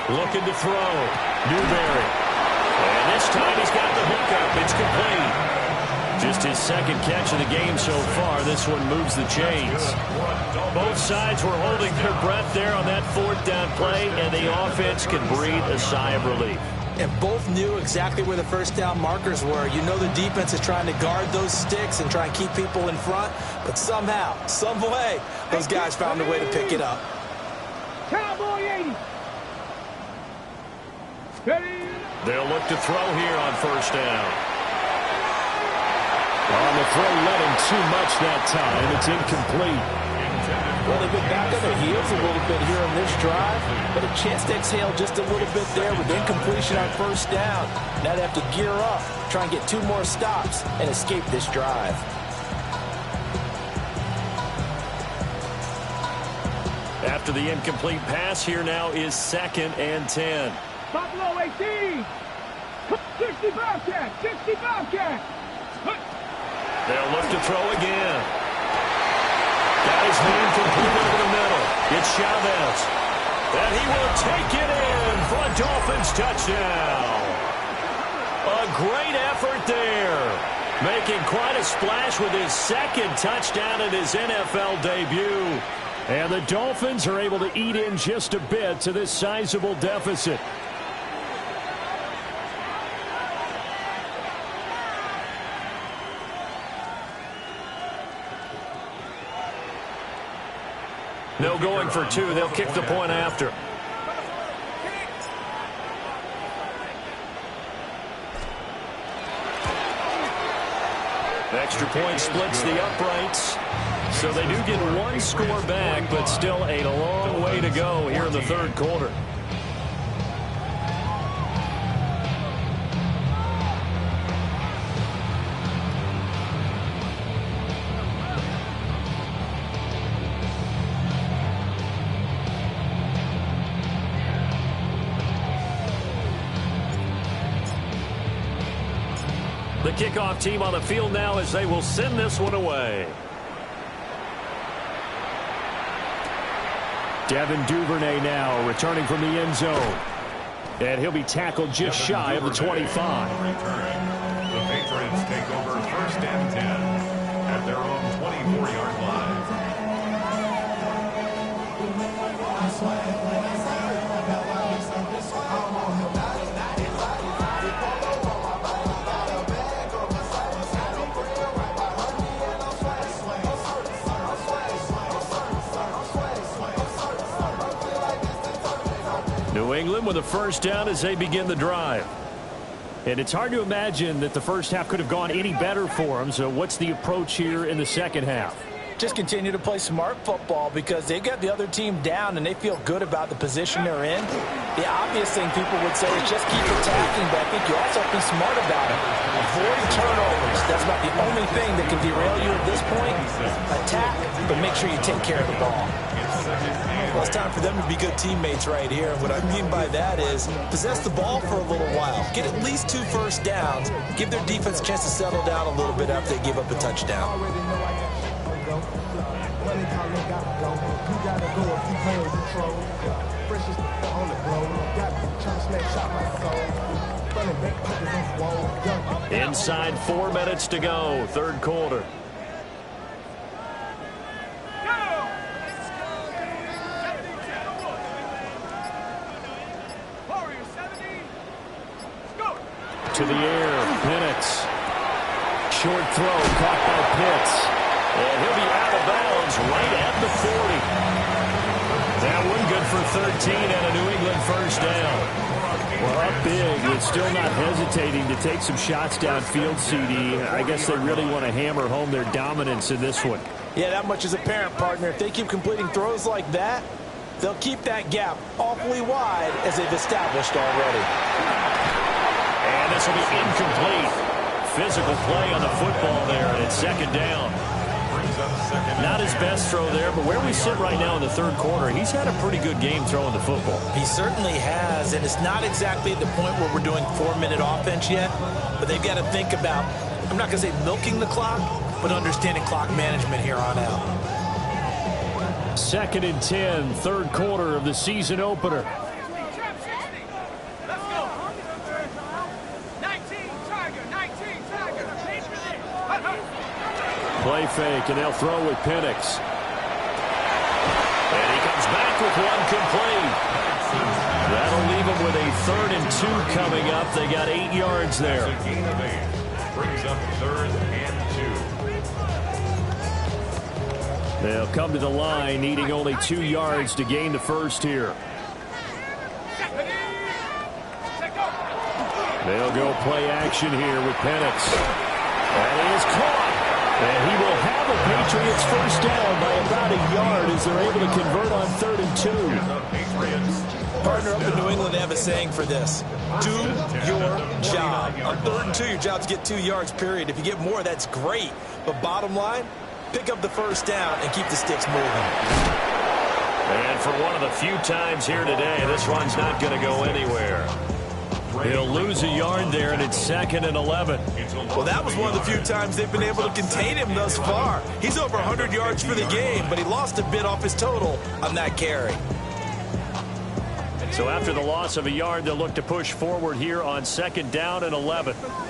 Looking to throw. Newberry. And this time he's got the hookup. It's complete. Just his second catch of the game so far. This one moves the chains. Both sides were holding their breath there on that fourth down play, and the offense can breathe a sigh of relief. And both knew exactly where the first down markers were. You know the defense is trying to guard those sticks and try and keep people in front. But somehow, some way, those guys found a way to pick it up. Cowboy 80. Ready. They'll look to throw here on first down. On the throw, let him too much that time. It's incomplete. Well, they've been back on their heels a little bit here on this drive, but a chance to exhale just a little bit there with incompletion on first down. Now they have to gear up, try and get 2 more stops, and escape this drive. After the incomplete pass, here now is 2nd and 10. Buffalo 18. 60 Bobcat. 60 Bobcat. They'll look to throw again. Got his man complete over the middle. It's Chavez. And he will take it in for a Dolphins touchdown. A great effort there. Making quite a splash with his 2nd touchdown in his NFL debut. And the Dolphins are able to eat in just a bit to this sizable deficit. No going for 2. They'll kick the point after. Extra point splits the uprights. So they do get 1 score back, but still a long way to go here in the third quarter. The kickoff team on the field now as they will send this one away. Devin Duvernay now returning from the end zone. And he'll be tackled just shy of the 25. The Patriots take over 1st and 10 at their own 24-yard line. New England with a first down as they begin the drive. And it's hard to imagine that the first half could have gone any better for them. So what's the approach here in the second half? Just continue to play smart football because they got the other team down and they feel good about the position they're in. The obvious thing people would say is just keep attacking, but I think you also have to be smart about it. Avoid turnovers. That's about the only thing that can derail you at this point. Attack, but make sure you take care of the ball. Well, it's time for them to be good teammates right here. And what I mean by that is possess the ball for a little while. Get at least 2 first downs. Give their defense a chance to settle down a little bit after they give up a touchdown. Inside 4 minutes to go, third quarter. To the air, Penix. Short throw caught by Pitts. And he'll be out of bounds right at the 40. That one good for 13 and a New England first down. Well, up big, but still not hesitating to take some shots downfield, CD. I guess they really want to hammer home their dominance in this one. Yeah, that much is apparent, partner. If they keep completing throws like that, they'll keep that gap awfully wide as they've established already. And this will be incomplete. Physical play on the football there, and it's second down. Not his best throw there, but where we sit right now in the third quarter, he's had a pretty good game throwing the football. He certainly has, and it's not exactly at the point where we're doing 4-minute offense yet, but they've got to think about, I'm not going to say milking the clock, but understanding clock management here on out. 2nd and 10, third quarter of the season opener. Play fake, and they'll throw with Penix. And he comes back with one complete. That'll leave him with a 3rd and 2 coming up. They got 8 yards there. A gain of 8. Brings up 3rd and 2. They'll come to the line, needing only 2 yards to gain the first here. They'll go play action here with Penix. And he is caught. And he will have a Patriots first down by about a yard as they're able to convert on 3rd and 2. Partner up in New England, they have a saying for this. Do your job. On 3rd and 2, your job is to get 2 yards, period. If you get more, that's great. But bottom line, pick up the first down and keep the sticks moving. And for one of the few times here today, this one's not going to go anywhere. He'll lose a yard there, and it's 2nd and 11. Well, that was one of the few times they've been able to contain him thus far. He's over 100 yards for the game, but he lost a bit off his total on that carry. So after the loss of a yard, they'll look to push forward here on 2nd down and 11. They'll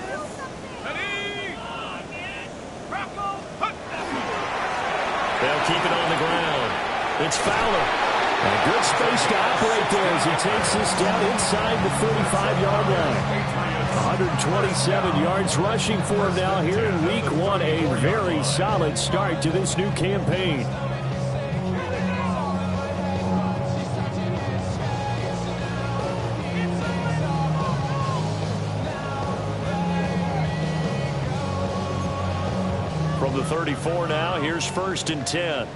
keep it on the ground. It's Fowler. And a good space to operate there as he takes this down inside the 35-yard line. 127 yards rushing for him now here in week 1. A very solid start to this new campaign. From the 34 now, here's 1st and 10.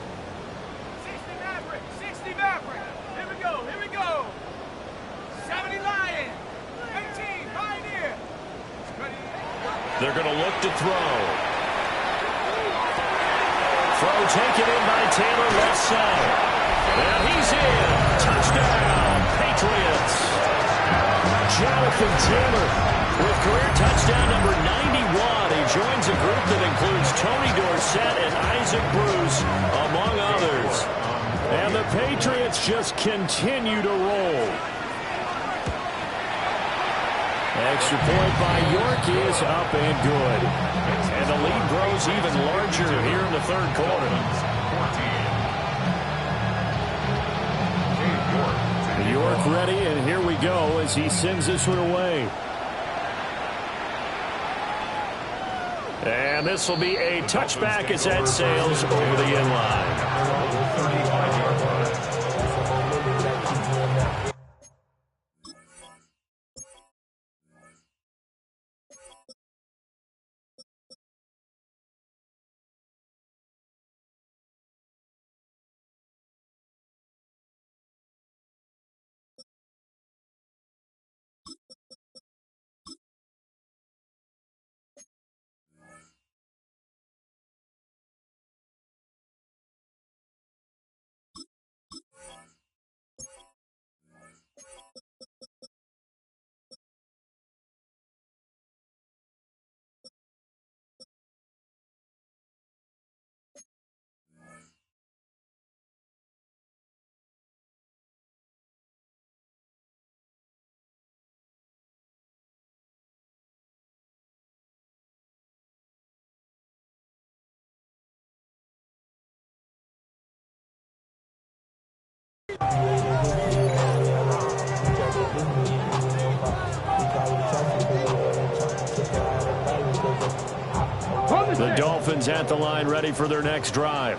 They're going to look to throw. Throw taken in by Taylor, left side. And he's in. Touchdown, Patriots. Jonathan Taylor with career touchdown number 91. He joins a group that includes Tony Dorsett and Isaac Bruce, among others. And the Patriots just continue to roll. Extra point by York is up and good. And the lead grows even larger here in the third quarter. York ready, and here we go as he sends this one away. And this will be a touchback as that sails over the end line. The Dolphins at the line ready for their next drive.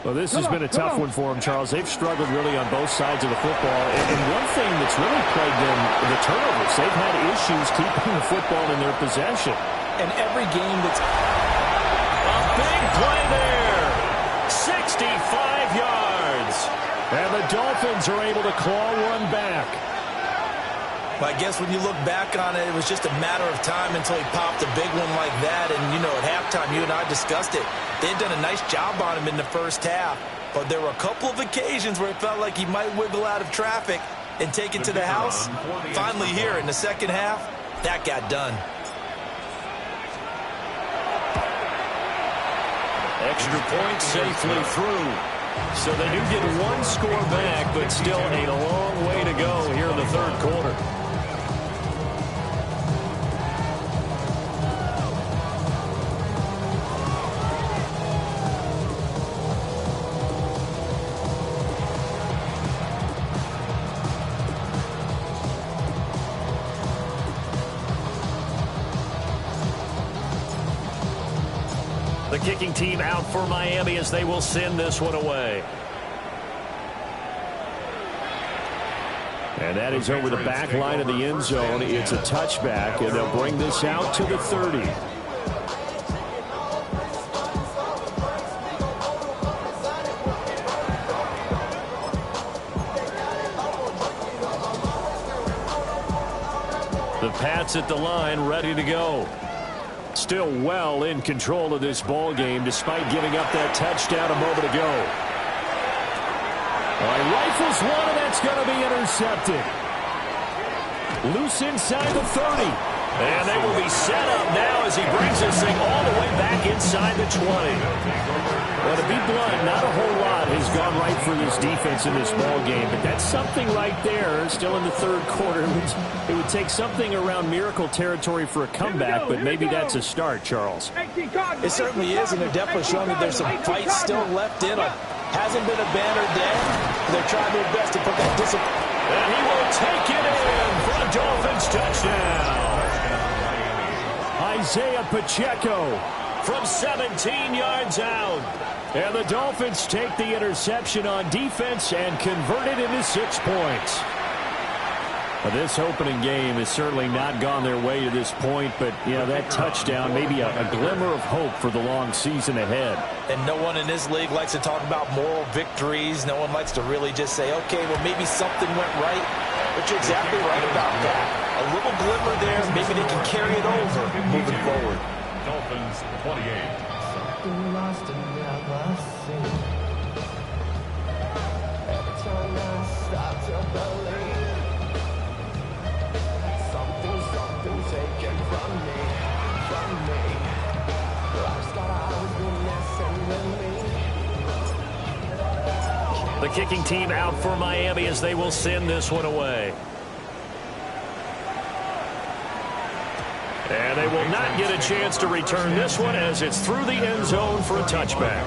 Well, this has been a tough one for them, Charles. They've struggled really on both sides of the football. And one thing that's really plagued them, the turnovers. They've had issues keeping the football in their possession. And every game that's... A big play there. 65 yards. And the Dolphins are able to claw one back. I guess when you look back on it, it was just a matter of time until he popped a big one like that. And, you know, at halftime, you and I discussed it. They had done a nice job on him in the first half. But there were a couple of occasions where it felt like he might wiggle out of traffic and take it to the house. Finally here in the second half, that got done. Extra point safely through. So they do get one score back, but still a long way to go here in the third quarter. The kicking team out for Miami as they will send this one away. And that is over the back line of the end zone. It's a touchback, and they'll bring this out to the 30. The Pats at the line, ready to go. Still well in control of this ball game despite giving up that touchdown a moment ago. Rifles one, and that's going to be intercepted. Loose inside the 30. And they will be set up now as he brings this thing all the way back inside the 20. Well, to be blunt, not a whole lot has gone right for this defense in this ball game, but that's something right there. Still in the third quarter, it would take something around miracle territory for a comeback, but maybe that's a start, Charles. It certainly is, and they're definitely showing that there's some fight still left in them. Hasn't been a banner day. They're trying their best to put that discipline. And he will take it in for a Dolphins touchdown. Isaiah Pacheco from 17 yards out. And the Dolphins take the interception on defense and convert it into 6 points. Well, this opening game has certainly not gone their way to this point, but, you know, that touchdown, maybe a glimmer of hope for the long season ahead. And no one in this league likes to talk about moral victories. No one likes to really just say, okay, well, maybe something went right. But you're exactly right about that. A little glimmer there, maybe they can carry it over moving forward. Dolphins 28. The kicking team out for Miami as they will send this one away. And they will not get a chance to return this one as it's through the end zone for a touchback.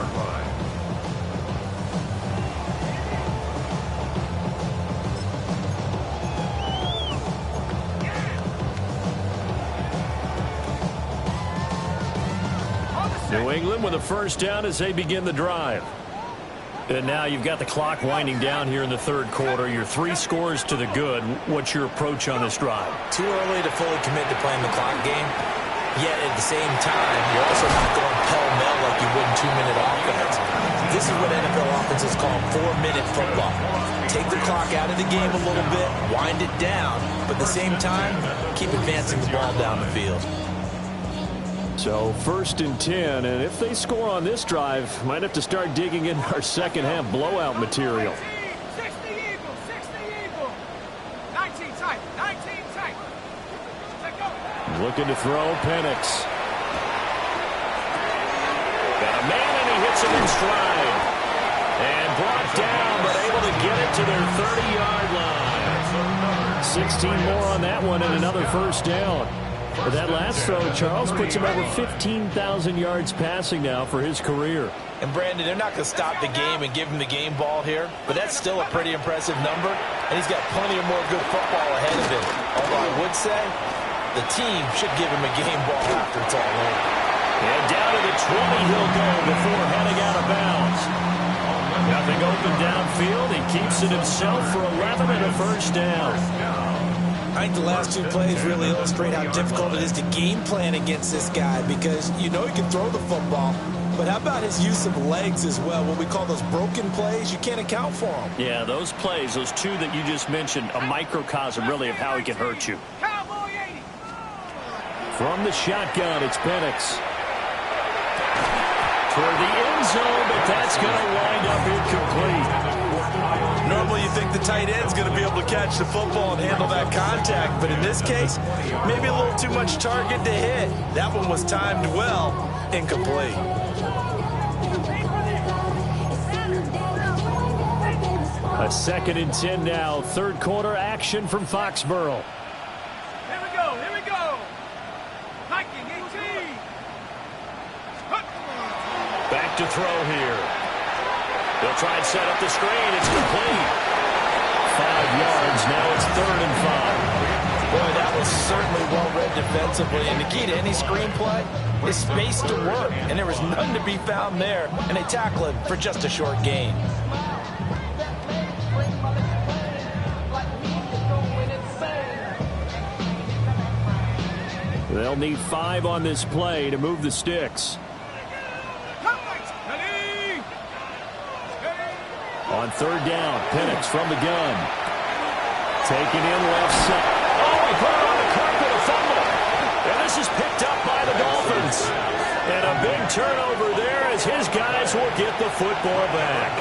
New England with a first down as they begin the drive. And now you've got the clock winding down here in the third quarter. Your 3 scores to the good. What's your approach on this drive? Too early to fully commit to playing the clock game. Yet at the same time, you're also not going pell-mell like you would in 2-minute offense. This is what NFL offenses call 4-minute football. Take the clock out of the game a little bit, wind it down, but at the same time, keep advancing the ball down the field. So 1st and 10, and if they score on this drive, might have to start digging in our second half blowout material. 60 Eagles, 60 Eagles. 19 tight, 19 tight. Let go. Looking to throw, Penix. Got a man and he hits him in stride. And brought down, but able to get it to their 30-yard line. 16 more on that one and another first down. But that last throw, Charles, puts him over 15,000 yards passing now for his career. And, Brandon, they're not going to stop the game and give him the game ball here, but that's still a pretty impressive number, and he's got plenty of more good football ahead of him. Although I would say the team should give him a game ball after it's all over. And down to the 20 he'll go before heading out of bounds. Nothing open downfield. He keeps it himself for 11 and a first down. I think the last two plays really illustrate how difficult it is to game plan against this guy because you know he can throw the football, but how about his use of legs as well? What we call those broken plays, you can't account for them. Yeah, those plays, those two that you just mentioned, a microcosm really of how he can hurt you. Cowboy 80. From the shotgun, it's Penix. Toward the end zone, but that's going to wind up incomplete. Normally you think the tight end's going to be able to catch the football and handle that contact, but in this case, maybe a little too much target to hit. That one was timed well, incomplete. A 2nd and 10 now. Third quarter action from Foxborough. Here we go. Here we go. Hiking 18. Back to throw here. They'll try and set up the screen. It's complete. 5 yards. Now it's 3rd and 5. Boy, that was certainly well-read defensively. And the key to any screenplay is space to work. And there was none to be found there. And they tackle it for just a short gain. They'll need 5 on this play to move the sticks. On 3rd down, Penix from the gun. Taken in left side. Oh, he put it on the carpet, a fumble. And this is picked up by the Dolphins. And a big turnover there as his guys will get the football back.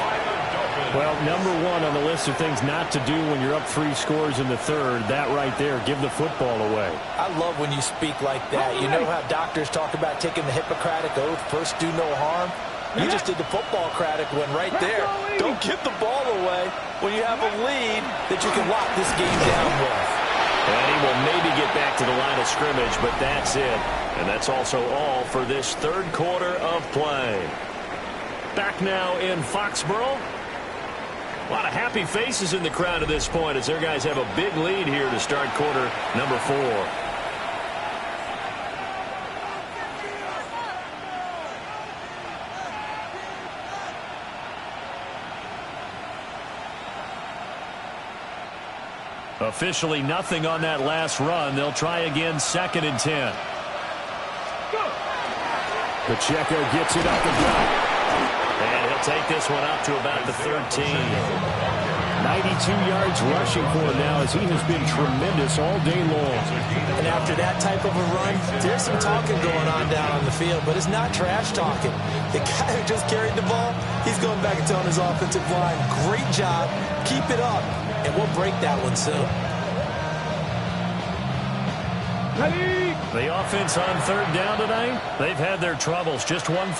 Well, number 1 on the list of things not to do when you're up 3 scores in the 3rd, that right there, give the football away. I love when you speak like that. You know how doctors talk about taking the Hippocratic Oath, first do no harm? You just did the football-cratic one right there. Don't give the ball away when you have a lead that you can lock this game down with. And he will maybe get back to the line of scrimmage, but that's it. And that's also all for this 3rd quarter of play. Back now in Foxborough. A lot of happy faces in the crowd at this point as their guys have a big lead here to start quarter number 4. Officially nothing on that last run. They'll try again 2nd and 10. Pacheco gets it up the gut. And he'll take this one up to about the 13. 92 yards rushing for him now as he has been tremendous all day long. And after that type of a run, there's some talking going on down on the field, but it's not trash talking. The guy who just carried the ball, he's going back and telling his offensive line, great job, keep it up, and we'll break that one soon. The offense on 3rd down tonight, they've had their troubles. Just one.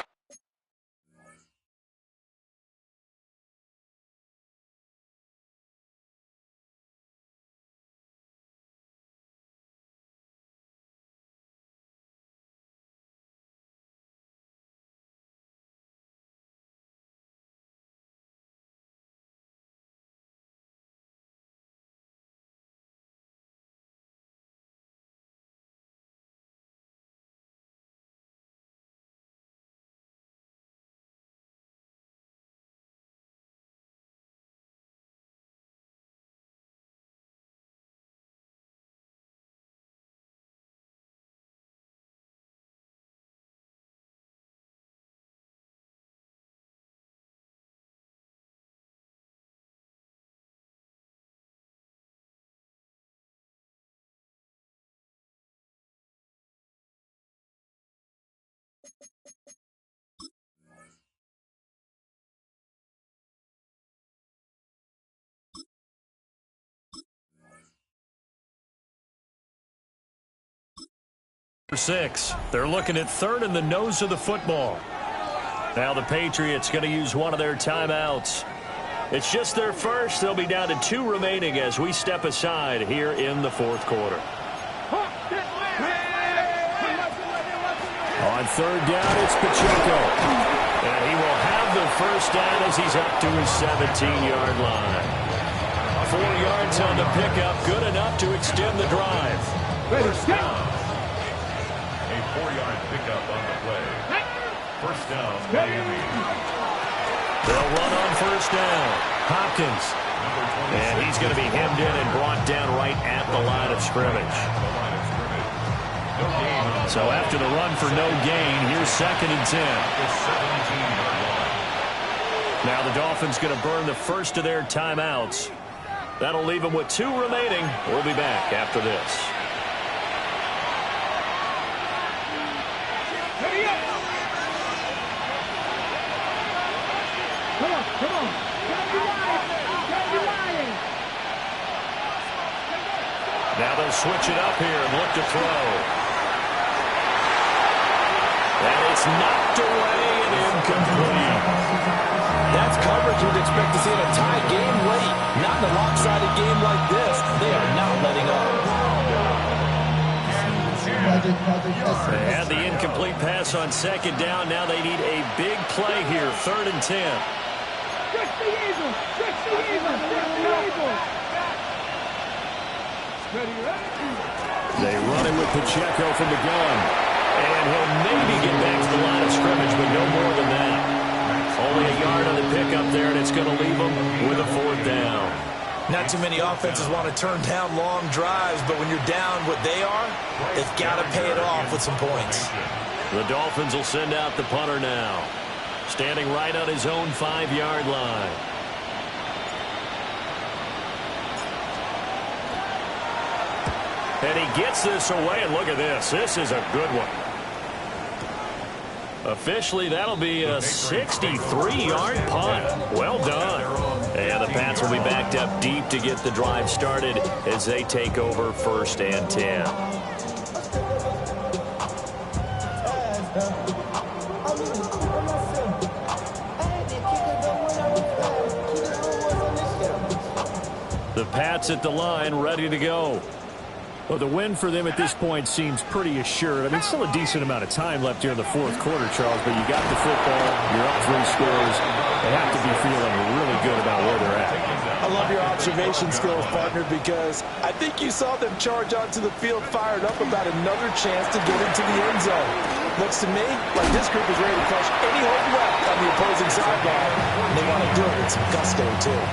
Six. They're looking at 3rd in the nose of the football. Now the Patriots going to use one of their timeouts. It's just their first. They'll be down to 2 remaining as we step aside here in the 4th quarter. On 3rd down, it's Pacheco. And he will have the first down as he's up to his 17-yard line. 4 yards on the pickup, good enough to extend the drive. First down. A 4-yard pickup on the play. First down, Miami. They'll run on first down. Hopkins. And he's going to be hemmed in and brought down right at the line of scrimmage. So after the run for no gain, here's 2nd and 10. Now the Dolphins going to burn the first of their timeouts. That'll leave them with 2 remaining. We'll be back after this. Come on. Now they'll switch it up here and look to throw. And it's knocked away and incomplete. That's coverage you'd expect to see in a tie game late. Not in a lopsided game like this. They are not letting up. They had the incomplete pass on 2nd down. Now they need a big play here. 3rd and 10. Stretch the Eagles! Stretch the Eagles! Stretch the Eagles! They run it with Pacheco from the gun. And he'll maybe get back to the line of scrimmage, but no more than that. Only a yard on the pickup there, and it's going to leave them with a 4th down. Not too many offenses want to turn down long drives, but when you're down what they are, they've got to pay it off with some points. The Dolphins will send out the punter now. Standing right on his own 5-yard line. And he gets this away, and look at this. This is a good one. Officially, that'll be a 63-yard punt. Well done. And the Pats will be backed up deep to get the drive started as they take over 1st and 10. The Pats at the line, ready to go. Well, the win for them at this point seems pretty assured. I mean, still a decent amount of time left here in the 4th quarter, Charles, but you got the football, you're up 3 scores. They have to be feeling really good about where they're at. I love your observation skills, partner, because I think you saw them charge onto the field fired up about another chance to get into the end zone. Looks to me like this group is ready to crush any hope left on the opposing sideline. And they want to do it with some gusto, too.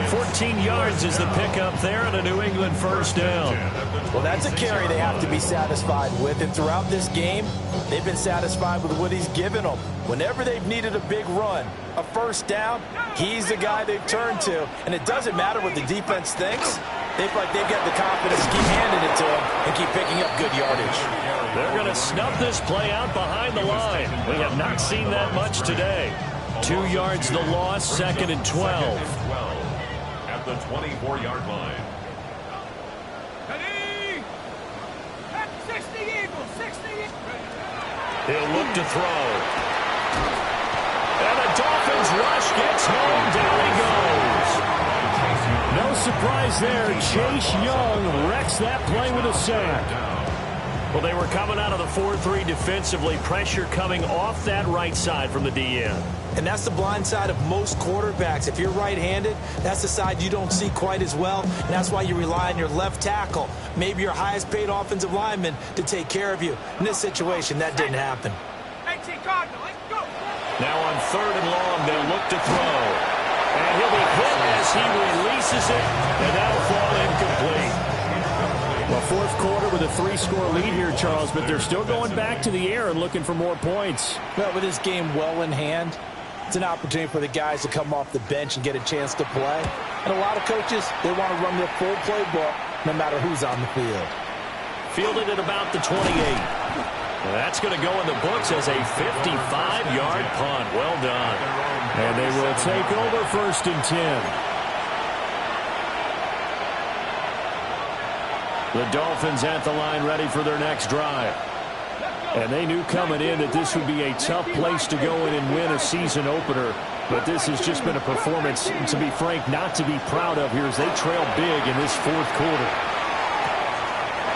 14 yards is the pickup there and a New England 1st down. Well, that's a carry they have to be satisfied with. And throughout this game, they've been satisfied with what he's given them. Whenever they've needed a big run, a 1st down, he's the guy they've turned to. And it doesn't matter what the defense thinks. They've got the confidence to keep handing it to him and keep picking up good yardage. They're going to snub this play out behind the line. We have not seen that much today. 2 yards the loss, 2nd and 12. The 24-yard line. Ready! 60 Eagles! 60 Eagles! He'll look to throw. And the Dolphins rush gets home. Down he goes. No surprise there. Chase Young wrecks that play with a sack. Well, they were coming out of the 4-3 defensively. Pressure coming off that right side from the DN. And that's the blind side of most quarterbacks. If you're right-handed, that's the side you don't see quite as well. And that's why you rely on your left tackle, maybe your highest-paid offensive lineman, to take care of you. In this situation, that didn't happen. Now on 3rd and long, they'll look to throw. And he'll be hit as he releases it, and that'll fall incomplete. Well, 4th quarter with a 3-score lead here, Charles, but they're still going back to the air and looking for more points. Well, with this game well in hand, it's an opportunity for the guys to come off the bench and get a chance to play. And a lot of coaches, they want to run their full playbook no matter who's on the field. Fielded at about the 28. That's going to go in the books as a 55-yard punt. Well done. And they will take over 1st and 10. The Dolphins at the line ready for their next drive. And they knew coming in that this would be a tough place to go in and win a season opener. But this has just been a performance, to be frank, not to be proud of here as they trail big in this 4th quarter.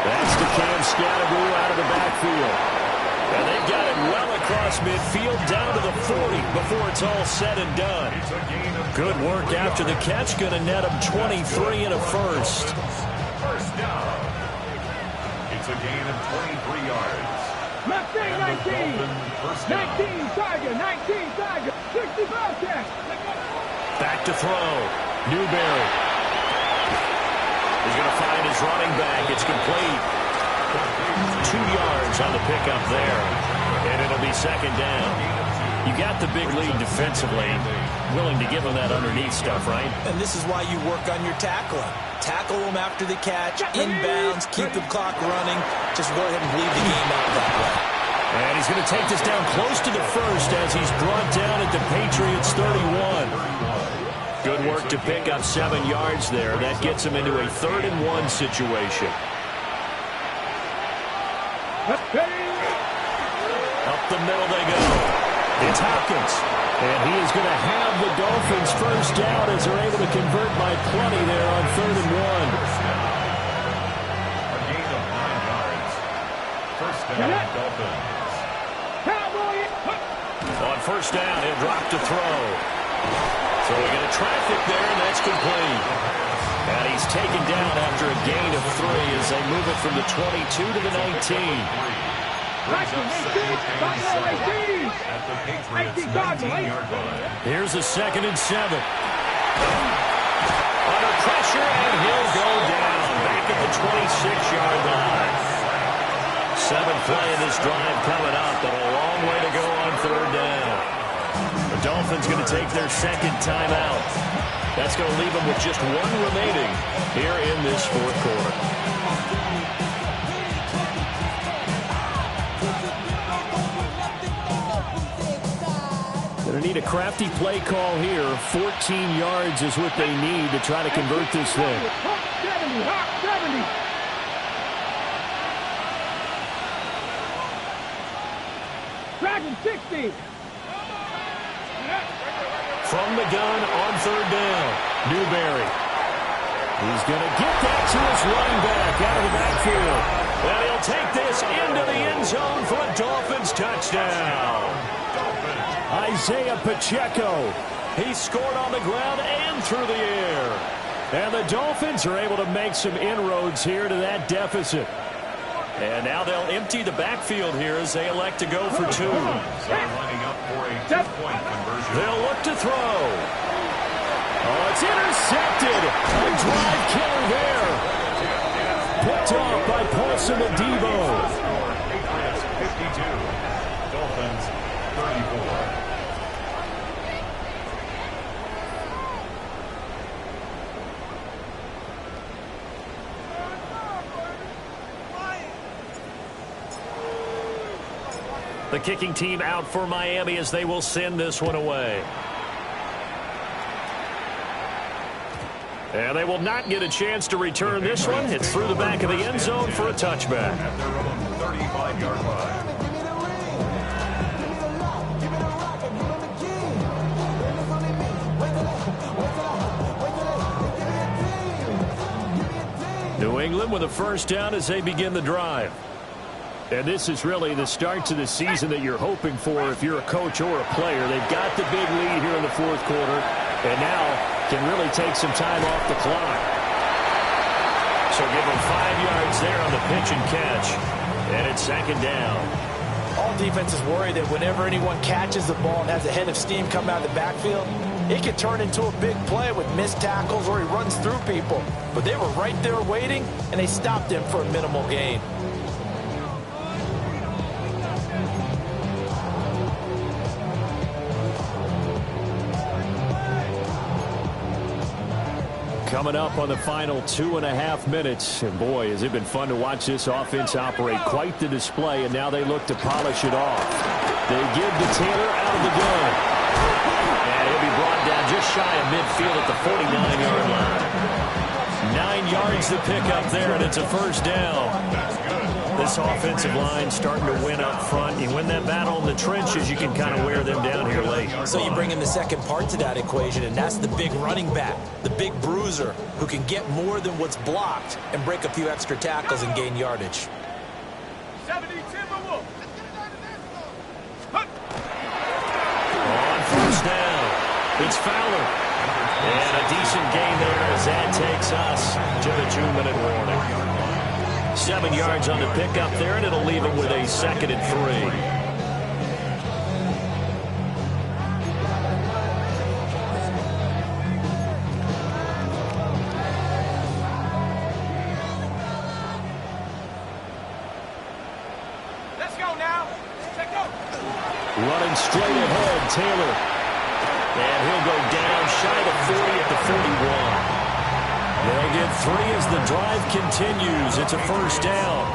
That's to Cam Scatterbroo out of the backfield. And they've got it well across midfield down to the 40 before it's all said and done. Good work after the catch. Going to net them 23 and a 1st. First down. It's a gain of 23 yards. Mustang 19. 19 Tiger. 19 Tiger. 65 catch. Back to throw. Newberry. He's going to find his running back. It's complete. 2 yards on the pickup there. And it'll be second down. You got the big lead defensively. Willing to give him that underneath stuff, right? And this is why you work on your tackling. Tackle them after the catch, inbounds, keep the clock running. Just go ahead and bleed the game out that way. And he's going to take this down close to the first as he's brought down at the Patriots 31. Good work to pick up 7 yards there. That gets him into a 3rd and 1 situation. Up the middle they go. It's Hopkins. And he is going to have the Dolphins first down as they're able to convert by plenty there on 3rd and 1. A gain of 9 yards. First down, Dolphins. On first down, he'll drop to throw. Throwing into traffic there, and that's complete. And he's taken down after a gain of 3 as they move it from the 22 to the 19. At the Patriots 19-yard line. Here's a 2nd and 7. Under pressure, and he'll go down back at the 26-yard line. 7th play of this drive coming up, but a long way to go on 3rd down. The Dolphins going to take their 2nd timeout. That's going to leave them with just 1 remaining here in this 4th quarter. Going to need a crafty play call here. 14 yards is what they need to try to convert this thing. 70. Dragon 60. From the gun on 3rd down. Newberry. He's going to get that to his running back out of the backfield. And he'll take this into the end zone for a Dolphins touchdown. Isaiah Pacheco. He scored on the ground and through the air. And the Dolphins are able to make some inroads here to that deficit. And now they'll empty the backfield here as they elect to go for 2. Lining up for a 2-point conversion. They'll look to throw. Oh, it's intercepted. A drive killer there. Picked off by Paulson Adebo. Patriots 52. Dolphins 34. The kicking team out for Miami as they will send this one away. And they will not get a chance to return this one. It's through the back of the end zone for a touchback. At their own 35-yard line. New England with a first down as they begin the drive. And this is really the start to the season that you're hoping for if you're a coach or a player. They've got the big lead here in the 4th quarter, and now can really take some time off the clock. So give them 5 yards there on the pitch and catch, and it's 2nd down. All defenses worry that whenever anyone catches the ball and has a head of steam come out of the backfield, it can turn into a big play with missed tackles or he runs through people. But they were right there waiting, and they stopped him for a minimal gain. Coming up on the final 2.5 minutes. And boy, has it been fun to watch this offense operate. Quite the display, and now they look to polish it off. They give to Taylor out of the gun. And he'll be brought down just shy of midfield at the 49-yard line. 9 yards to pick up there, and it's a first down. This offensive line starting to win up front. You win that battle in the trenches, you can kind of wear them down here late. So you bring in the second part to that equation, and that's the big running back, the big bruiser, who can get more than what's blocked and break a few extra tackles and gain yardage. 70 Timberwolves. On first down, it's Fowler. And a decent gain there as that takes us to the 2-minute warning. 7 yards on the pickup there, and it'll leave him with a 2nd and 3. Running straight ahead, Taylor. And he'll go down shy of 40 at the 41. They'll get 3 as the drive continues. It's a first down.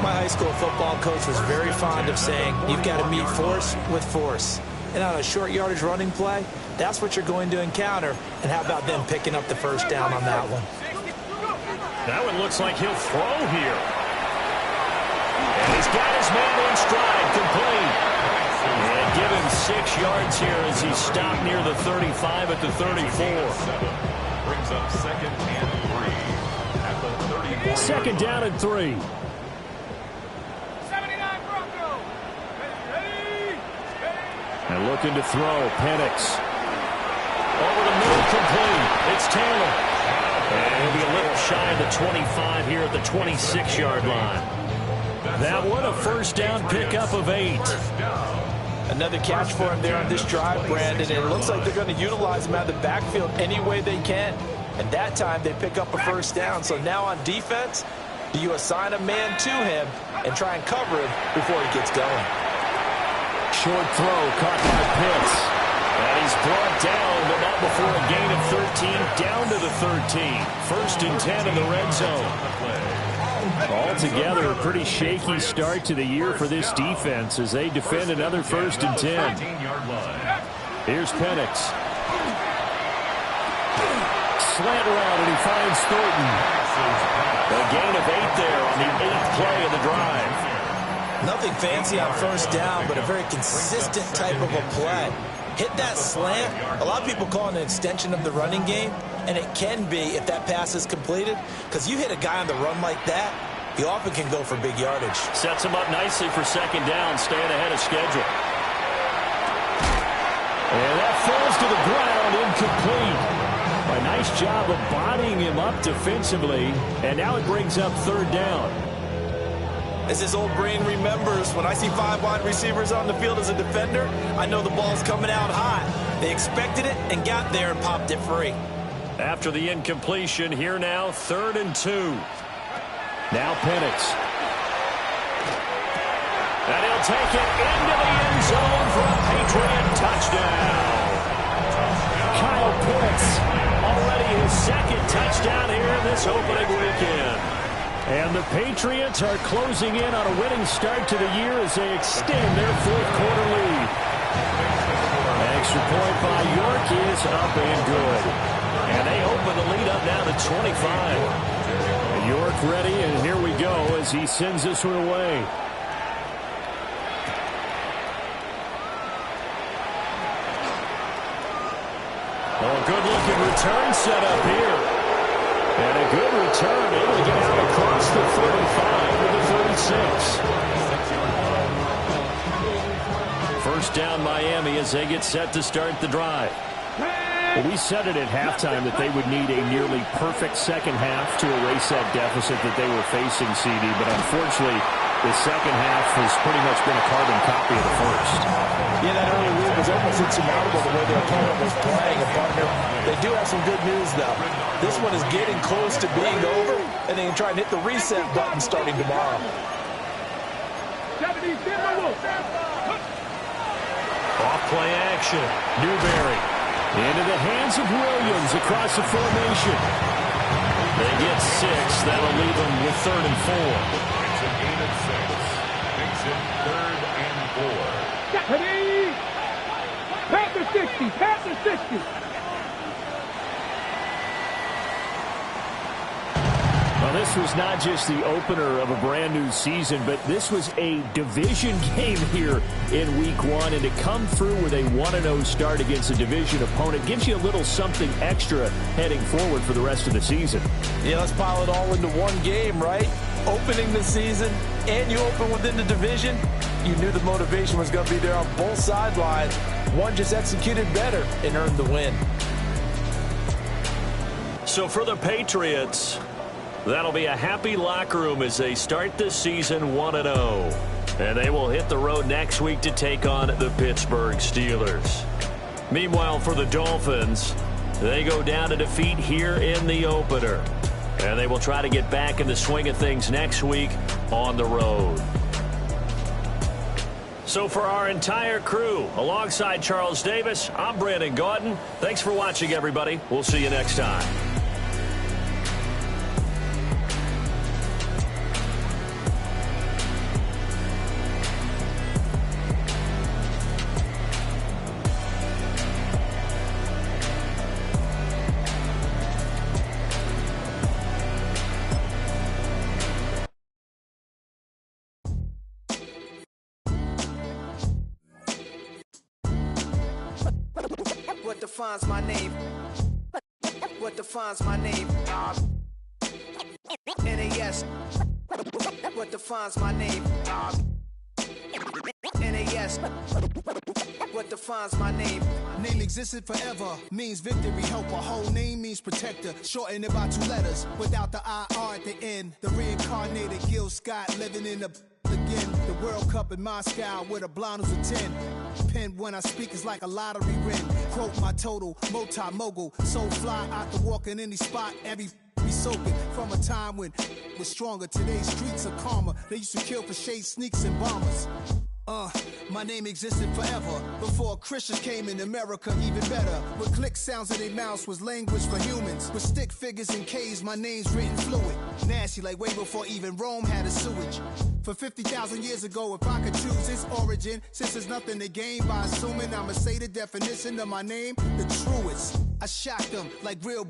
My high school football coach was very fond of saying, you've got to meet force with force. And on a short yardage running play, that's what you're going to encounter. And how about them picking up the first down on that one? That one looks like he'll throw here. And he's got his man in stride, complete. And give him 6 yards here as he stopped near the 35 at the 34. Brings up 2nd and 3 at the 34. 2nd down and 3. 79 Bronco. Ready. And looking to throw, Penix. Over the middle, complete. It's Taylor. And he'll be a little shy of the 25 here at the 26-yard line. That one, a first down pickup of 8. Another catch for him there on this drive, Brandon, and it looks like they're going to utilize him out of the backfield any way they can. And that time they pick up a first down. So now on defense, do you assign a man to him and try and cover him before he gets going? Short throw caught by Pitts. And he's brought down, but not before a gain of 13, down to the 13. 1st and 10 in the red zone. Altogether, a pretty shaky start to the year for this defense as they defend another 1st and 10. Here's Penix. Slant route, and he finds Thornton. A gain of 8 there on the 8th play of the drive. Nothing fancy on first down, but a very consistent type of a play. Hit that slant. A lot of people call it an extension of the running game, and it can be if that pass is completed, because you hit a guy on the run like that, he often can go for big yardage. Sets him up nicely for 2nd down, staying ahead of schedule. And that falls to the ground, incomplete. A nice job of bodying him up defensively, and now it brings up 3rd down. As his old brain remembers, when I see 5 wide receivers on the field as a defender, I know the ball's coming out hot. They expected it and got there and popped it free. After the incompletion, here now, 3rd and 2. Now Penix. And he'll take it into the end zone for a Patriot touchdown. Kyle Pitts, already his 2nd touchdown here in this opening weekend. And the Patriots are closing in on a winning start to the year as they extend their 4th quarter lead. Extra point by York is up and good. And they open the lead up now to 25. York ready, and here we go as he sends this one away. Oh, a good-looking return set up here. And a good return, able to get out across the 35 to the 36. First down Miami as they get set to start the drive. Well, we said it at halftime that they would need a nearly perfect second half to erase that deficit that they were facing, CD. But unfortunately, the second half has pretty much been a carbon copy of the first. Yeah, that early lead was almost insurmountable the way their opponent was playing. And partner, they do have some good news, though. This one is getting close to being over, and they can try and hit the reset button starting tomorrow. Off play action. Newberry. Into the hands of Williams across the formation. They get 6. That'll leave them with 3rd and 4. It's a gain of 6. Makes it 3rd and 4. Ready. Pass the 60. Pass the 60. Well, this was not just the opener of a brand new season, but this was a division game here in week 1. And to come through with a 1-0 start against a division opponent gives you a little something extra heading forward for the rest of the season. Yeah, let's pile it all into one game, right? Opening the season, and you open within the division. You knew the motivation was going to be there on both sidelines. One just executed better and earned the win. So for the Patriots, That'll be a happy locker room as they start the season 1-0. And they will hit the road next week to take on the Pittsburgh Steelers. Meanwhile, for the Dolphins, they go down to defeat here in the opener. And they will try to get back in the swing of things next week on the road. So for our entire crew, alongside Charles Davis, I'm Brandon Gaudin. Thanks for watching, everybody. We'll see you next time. What defines my name? What defines my name? NAS. What defines my name? NAS. What defines my name? Name existed forever, means victory, helper. Whole name means protector, shortened it by 2 letters, without the IR at the end. The reincarnated Gil Scott living in the again. The World Cup in Moscow with a blind who's a 10. Pen when I speak is like a lottery win. Quote my total, multi-mogul, so fly out to walk in any spot, every be soaking from a time when was stronger. Today's streets are calmer. They used to kill for shade sneaks and bombers. My name existed forever before Christians came in America, even better. With click sounds in their mouths was language for humans. With stick figures and K's, my name's written fluid. Nasty like way before even Rome had a sewage. For 50,000 years ago, if I could choose its origin, since there's nothing to gain by assuming, I'ma say the definition of my name, the truest. I shocked them like real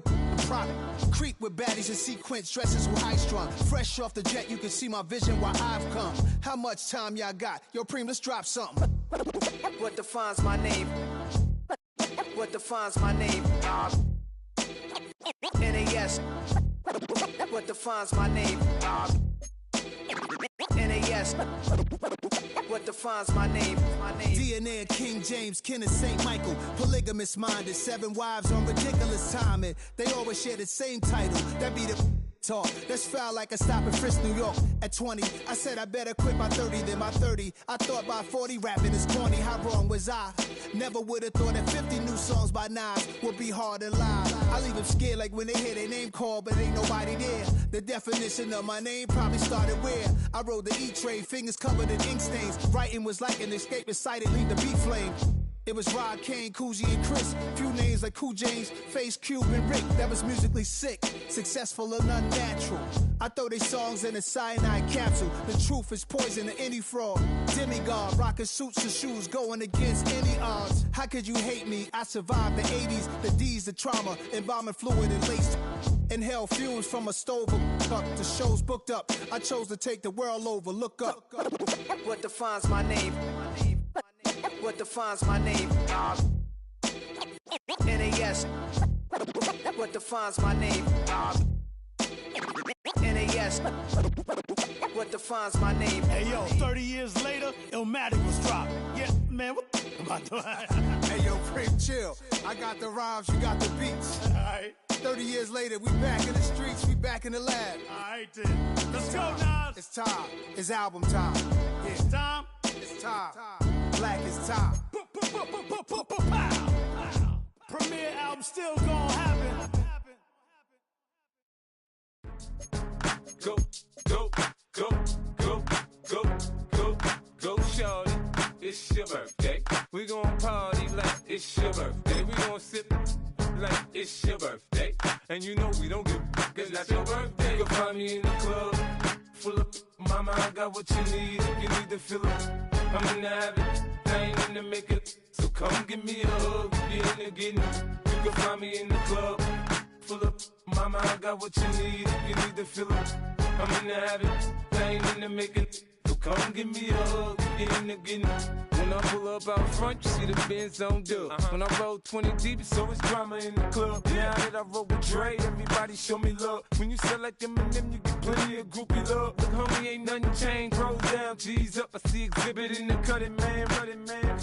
product. Creep with baddies in sequence, dresses with high strung. Fresh off the jet, you can see my vision where I've come. How much time y'all got? Yo, Preem, let's drop something. What defines my name? What defines my name? NAS. What defines my name? NAS. What defines my name? DNA of King James, kin of St. Michael. Polygamous minded, 7 wives on ridiculous timing. They always share the same title. That be the talk. That's foul like a stop in Frisk, New York. At 20, I said I better quit by 30 than my 30. I thought by 40 rapping is corny. How wrong was I? Never would have thought that 50 new songs by Nas would be hard and live. I leave them scared like when they hear their name called, but ain't nobody there. The definition of my name probably started where I rode the E-Trade, fingers covered in ink stains. Writing was like an escape inside it, leave the beat flame. It was Rod, Kane, Coogee, and Chris. Few names like Cool James, Face, Cube, and Rick. That was musically sick, successful and unnatural. I throw they songs in a cyanide capsule. The truth is poison to any fraud. Demigod, rocking suits and shoes, going against any odds. How could you hate me? I survived the 80s, the D's, the trauma, embalming fluid and laced. Inhale fumes from a stove up. The show's booked up. I chose to take the world over. Look up. What defines my name? What defines my name? NAS. What defines my name? NAS. What defines my name? Hey yo, 30 years later, Illmatic was dropped. Yeah, man, what am I doing? Hey yo, Preem, chill. I got the rhymes, you got the beats. Alright. 30 years later, we back in the streets, we back in the lab. Alright then. Let's go, Nas. It's time. It's album time. Yeah. It's time. It's time. Black is time. Premiere album still gonna happen. Go, go, go, go, go, go, go, shorty. It's your birthday. We gon' party like it's your birthday. We gon' sip like it's your birthday. And you know we don't give a cause that's your birthday. You'll find me in the club, full of mama, I got what you need. If you need to fill up, I'm in the habit. I ain't in the makeup, so come give me a hug. If you're in the getting, you can find me in the club, full of mama, I got what you need. If you need to fill up, I'm in the habit. I ain't in the making, so come give me a hug. If you're in the getting. When I pull up out front, you see the Benz on dub. When I roll 20 deep, it's always drama in the club. Now that I roll with Dre, everybody show me love. When you sell like Eminem, you get plenty of groupie love. Look, homie, ain't nothing changed. Roll down, G's up. I see exhibit in the cutting, man. Running, man.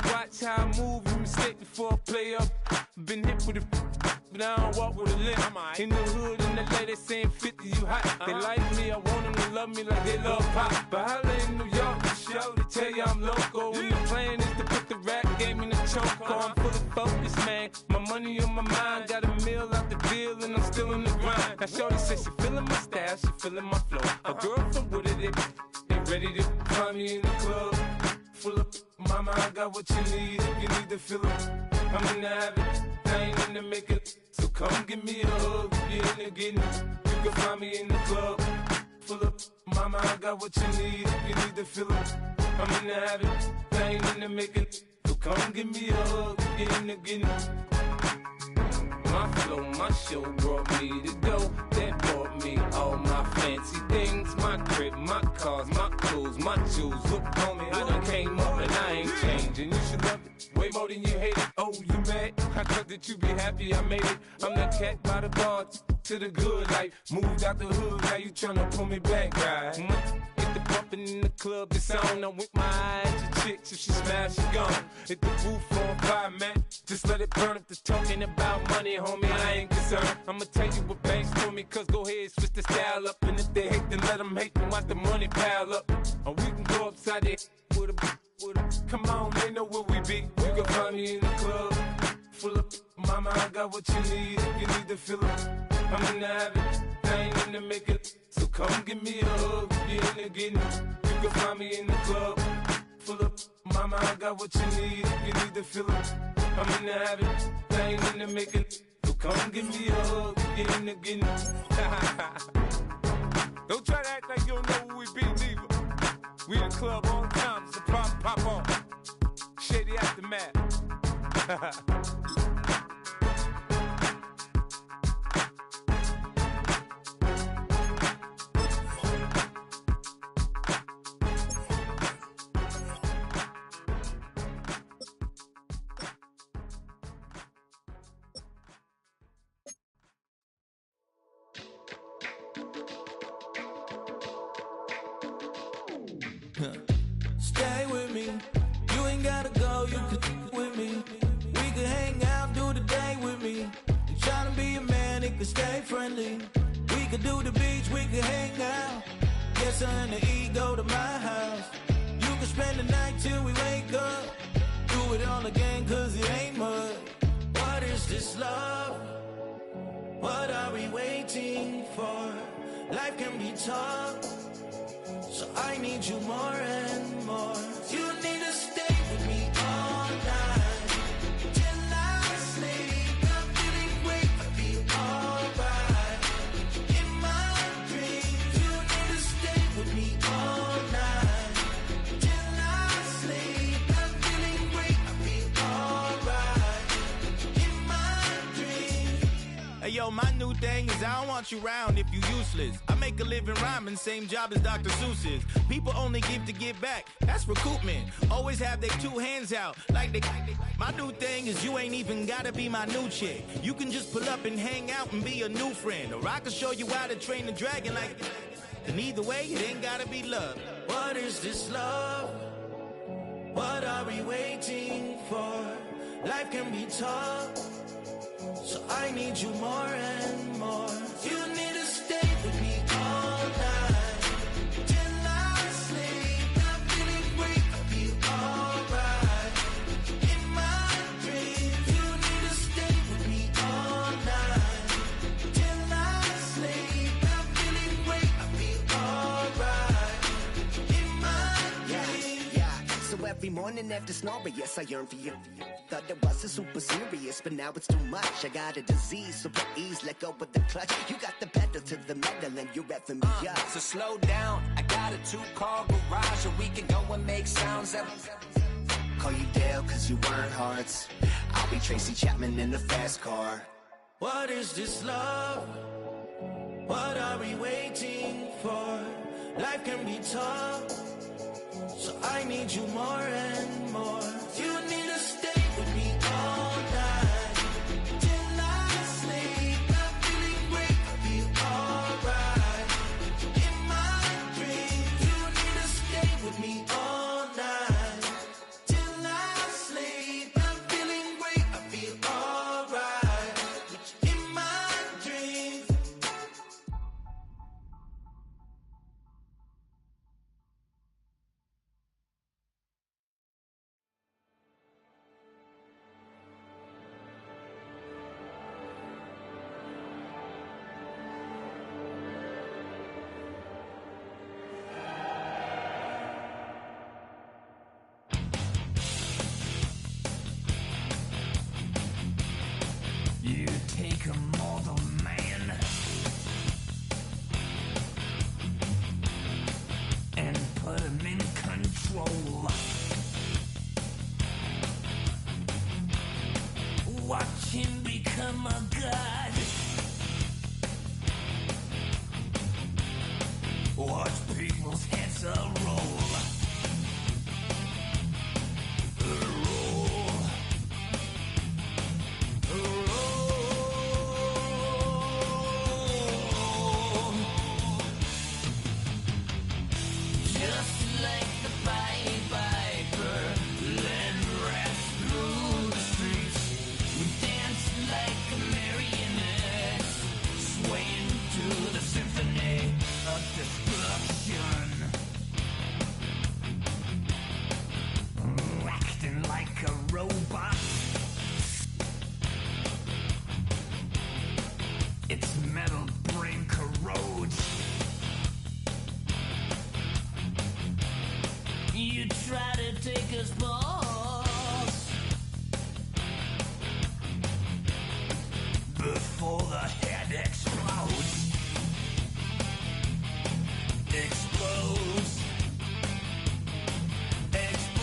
Watch how I move, you mistake before I play up. Been hit with a but I don't walk with a limp. In the hood, and LA, they saying 50, you hot. They like me, I want them to love me like they love pop. But holla in New York, the show, they tell you I'm local. And the plan is to put the rap game in the choke. I'm fully focused, man. My money on my mind, got a meal out the deal, and I'm still in the grind. Now shorty says she feeling my style, she feeling my flow. A girl from Wooded, they ready to find me in the club. Full of mama, I got what you need if you need to fill it. I'm in the habit, I ain't in the making. So come give me a hug, if you're in the getting. You can find me in the club. Full of mama, I got what you need if you need to fill it. I'm in the habit, I ain't in the making. So come give me a hug, if you're in the getting. My flow, my show brought me to go. That brought me all my fancy things. My crib, my cars, my clothes, my jewels. Look, homie, I done came up and I ain't changing. You should love it way more than you hate it. Oh, you mad? I thought that you be happy I made it. I'm that cat by the bar to the good life. Moved out the hood, now you tryna pull me back, right? Get the bumpin' in the club, it's on. I'm with my eyes to chicks. If she smash, she gone. Hit the roof on fire, man. Just let it burn. If they're talking about money, homie, I ain't concerned. I'ma tell you what banks told me, cause go ahead, switch the style up. And if they hate, then let them hate, then watch the money pile up. Or we can go upside there with a. Come on, they know where we be. You can find me in the club. Full of mama, I got what you need if you need to fill it. I'm in the habit, I ain't in the making. So come give me a hug if you're in the getting. You can find me in the club. Full of mama, I got what you need if you need to fill it. I'm in the habit, I ain't in the making. So come give me a hug if you're in the getting. Don't try to act like you don't know where we be, neither. We in the club all the time, it's a problem, pop on. Shady Aftermath. Stay with me. You ain't gotta go, you can with me. We could hang out, do the day with me. You tryna be a man, it could stay friendly. We could do the beach, we could hang out. Get something to eat, go to my house. You can spend the night till we wake up. Do it all again, cause it ain't mud. What is this love? What are we waiting for? Life can be tough, so I need you more and more. You need to stay with me all night till I sleep. I'm feeling great, I feel alright. In my dreams, you need to stay with me all night till I sleep. I'm feeling great, I feel alright. In my dreams. Hey yo, my new thing is I don't want you round if you useless. I make a living rhyming, same job as Dr. Seuss's. People only give to give back, that's recoupment. Always have their two hands out, like they. My new thing is you ain't even gotta be my new chick. You can just pull up and hang out and be a new friend. Or I can show you how to train the dragon like. And either way, it ain't gotta be love. What is this love? What are we waiting for? Life can be tough, so I need you more and more. You need to stay with me all night till I sleep. I'm feeling great, I feel alright. In my dreams, you need to stay with me all night till I sleep. I'm feeling great, I feel alright. In my dreams. Yeah, so every morning after snoring, yes, I yearn for you. Thought it wasn't super serious, but now it's too much. I got a disease, so please let go with the clutch. You got the pedal to the metal and you're revving me up. So slow down, I got a 2-car garage, or we can go and make sounds that. Call you Dale, cause you weren't hearts. I'll be Tracy Chapman in the fast car. What is this love? What are we waiting for? Life can be tough, so I need you more and more. You need to stay with me all night till I sleep. I'm feeling great, I feel alright. In my dreams, you need to stay with me all night till I sleep. I'm feeling great, I feel alright. In my dreams. this metal brain corrodes. You try to take us balls before the head explodes. Explodes. Explodes.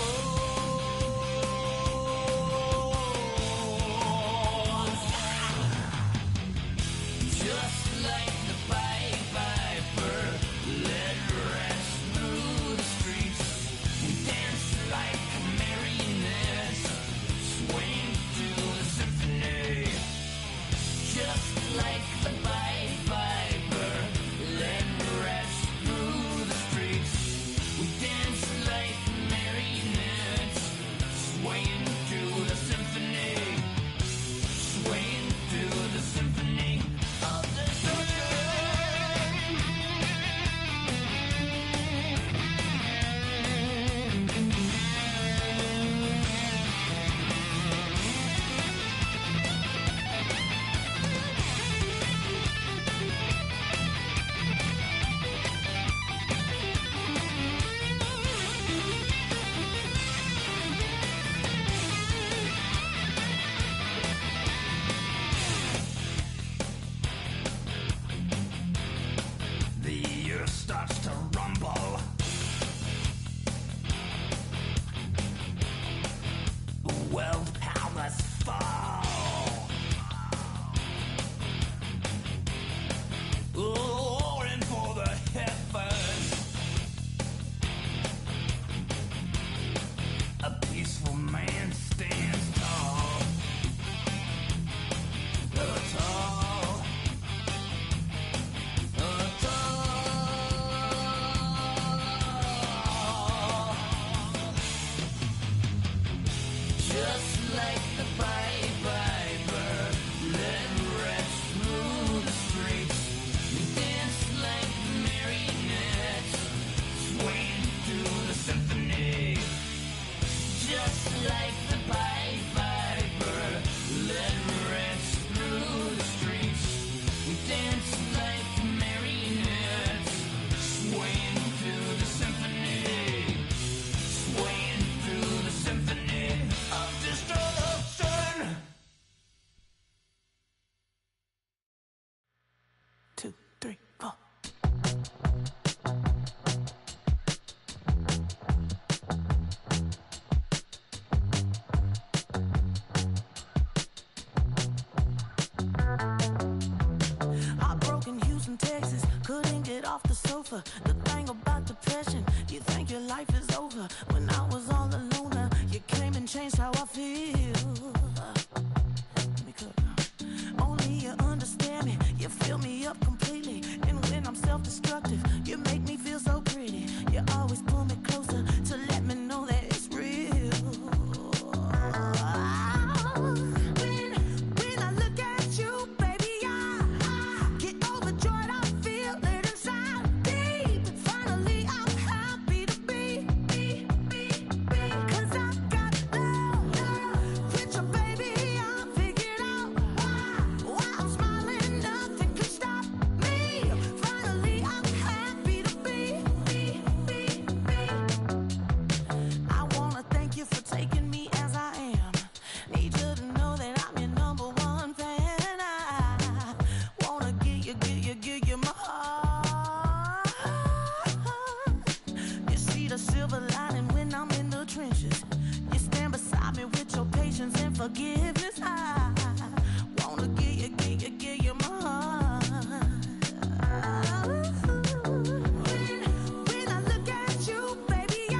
Just like the Pied Piper, led rats through the streets. We dance like marionettes, swing to the symphony. Just like the Pied Piper, led rats through the streets. We dance like marionettes, swaying to the symphony. Swaying to the symphony of the earth starts to rumble. World powers fall. Roaring for the heavens. A peaceful man stands tall. Tall. Just like the Pied Piper, led rats through the streets. We dance like marionettes, swaying to the symphony. Just like the Pied Piper, led rats through the streets. We dance like marionettes, swaying to the symphony. Swaying through the symphony of destruction. 2, 3, 4. Heartbroken Houston, Texas, couldn't get off the sofa. The thing about depression, you think your life is over. When I was all alone, you came and changed how I feel. Let me cook. Only you understand me, you fill me up completely. And when I'm self-destructive, you make me feel so pretty. You always pull me closer to let me know that it's real. When I look at you, baby, I get overjoyed. I feel it inside deep. Finally, I'm happy to be. 'Cause I got love with you, baby. I figured out why I'm smiling. Nothing can stop me. Finally, I'm happy to be. I wanna thank you for taking me as I am. Need you to know that I'm your number one fan. I wanna give you my heart. You see the silver lining when I'm in the trenches. You stand beside me with your patience and forgiveness. I wanna give you my heart. When I look at you, baby, I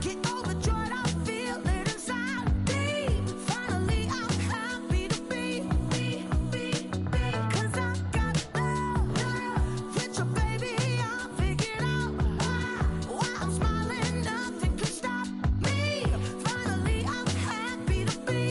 get overjoyed. I feel it inside deep. Finally, I'm happy to be. 'Cause I got love with you, baby. I figured out why I'm smiling. Nothing can stop me. Finally, I'm happy to be.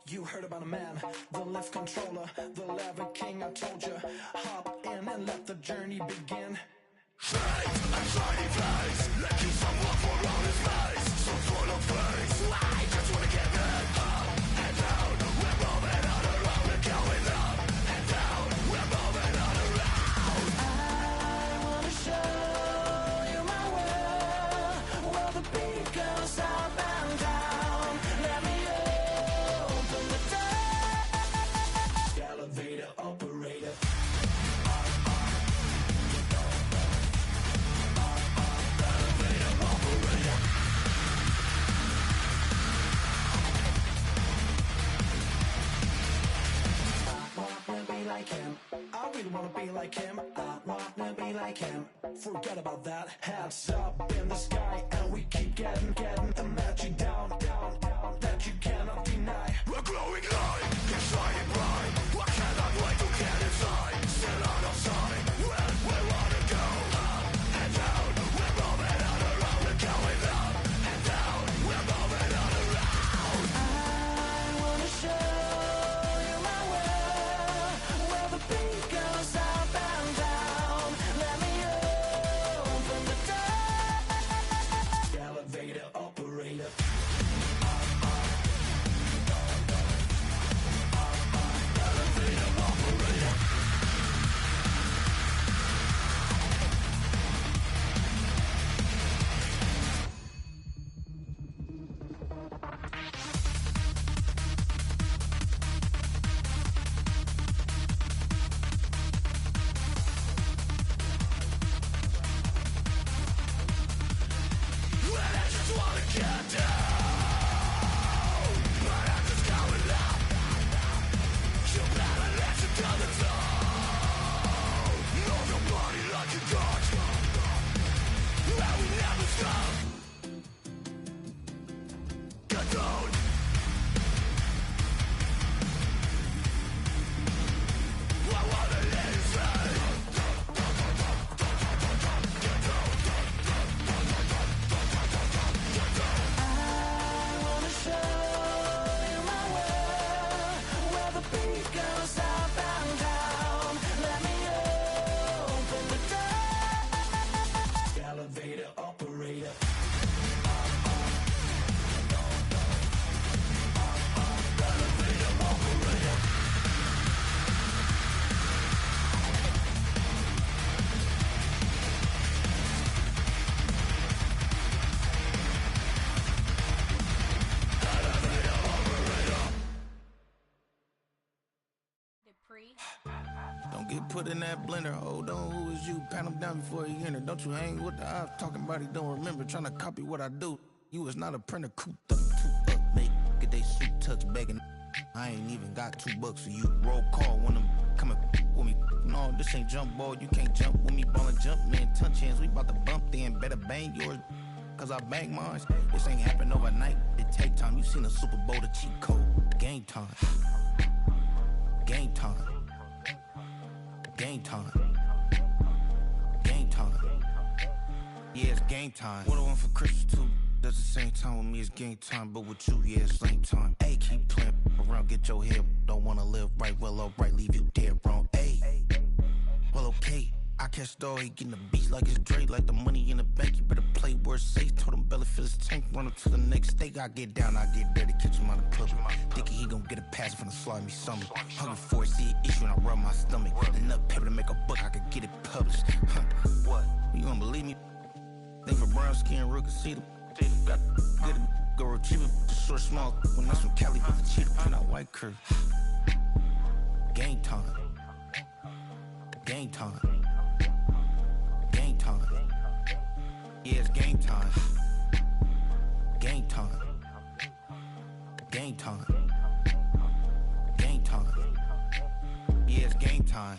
You heard about a man, the lift controller, the lever king, I told you. Hop in and let the journey begin. Straight and shiny face, like you someone for all his face. So full of face, I just wanna get it up and down. We're moving on around, we're going up and down. We're moving on around. I wanna show you my world, where the beat goes up and down. Let me open the door. Elevator operator. Like him. I really wanna be like him. I wanna be like him. Forget about that. Hands up in the sky, and we keep getting the magic down, that you cannot deny. We're glowing light, it's shining bright. I cannot wait to get inside. Still out of sight. When we wanna go up and down. We're moving on around. We're going up and down. We're moving on around. I wanna show. Don't get put in that blender. Hold on, who is you? Pat him down before he enter. Don't you hang with the ops talking about he don't remember. Trying to copy what I do. You is not a printer. Cooped up, two up, mate. Get they suit tucks begging. I ain't even got $2 for you. Roll call when I'm coming with me. No, this ain't jump ball. You can't jump with me. Ballin' jump, man. Touch hands. We bout to bump then. Better bang yours. Cause I bang mine. This ain't happen overnight. It take time. You seen a Super Bowl, the cheat code. Game time. Game time. Game time. Game time. Yeah, it's game time. What I want for Christmas too. Does the same time with me, it's game time. But with you, yeah, it's lame time. Ayy, keep playing around, get your head. Don't wanna live right, well, alright, leave you dead wrong. Ayy, well, okay. I catch the dog, he getting the beats like it's Dre. Like the money in the bank, you better play where it's safe. Told him belly fill his tank, run up to the next steak. I get down, I get dirty, catch him on the public. Thinking he gon' get a pass from the slimy stomach. Hungry for it, see an issue and I rub my stomach. Enough paper to make a book, I could get it published. What? You don't believe me? Think for brown skin, real can see them. Got get it, go retrieve it, just short, small. When that's from Cali, with the cheetah print out white curve. Game time. Game time. Game time. Yeah, it's game time. Game time. Game time. Game time. Yeah, it's game time.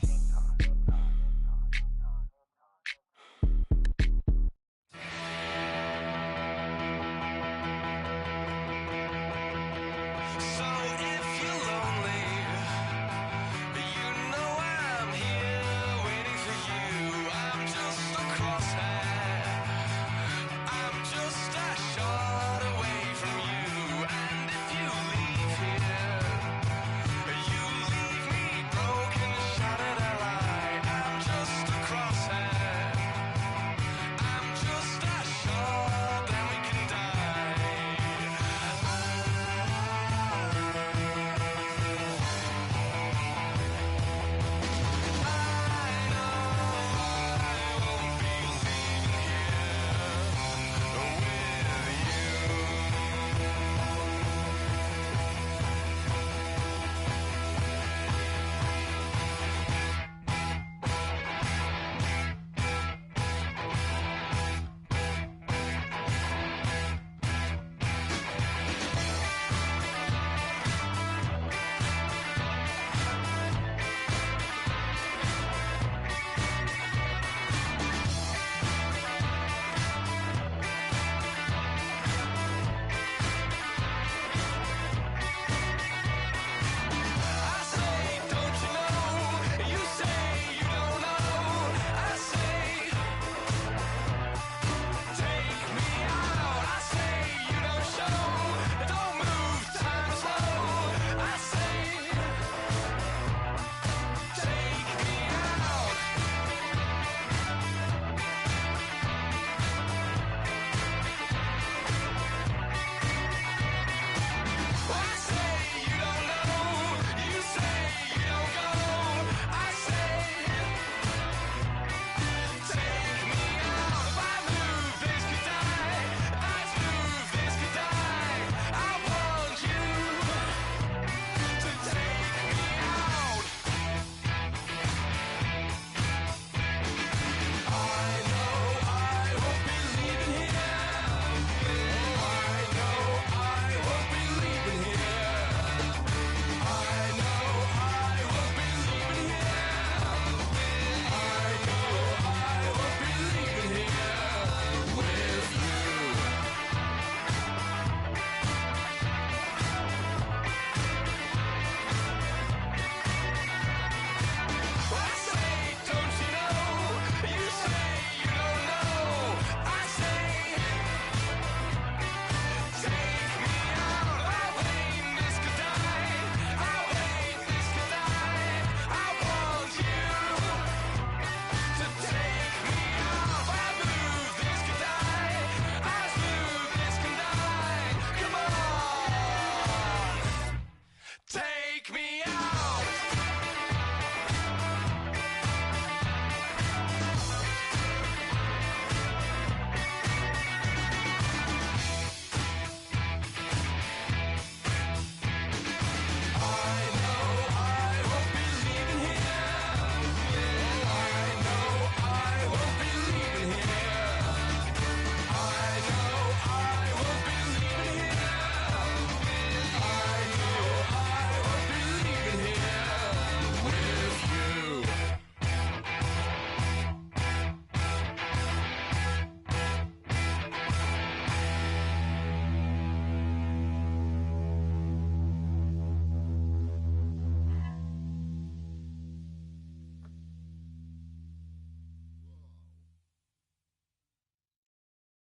take me out.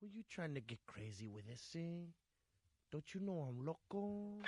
Were you trying to get crazy with this thing? Don't you know I'm loco?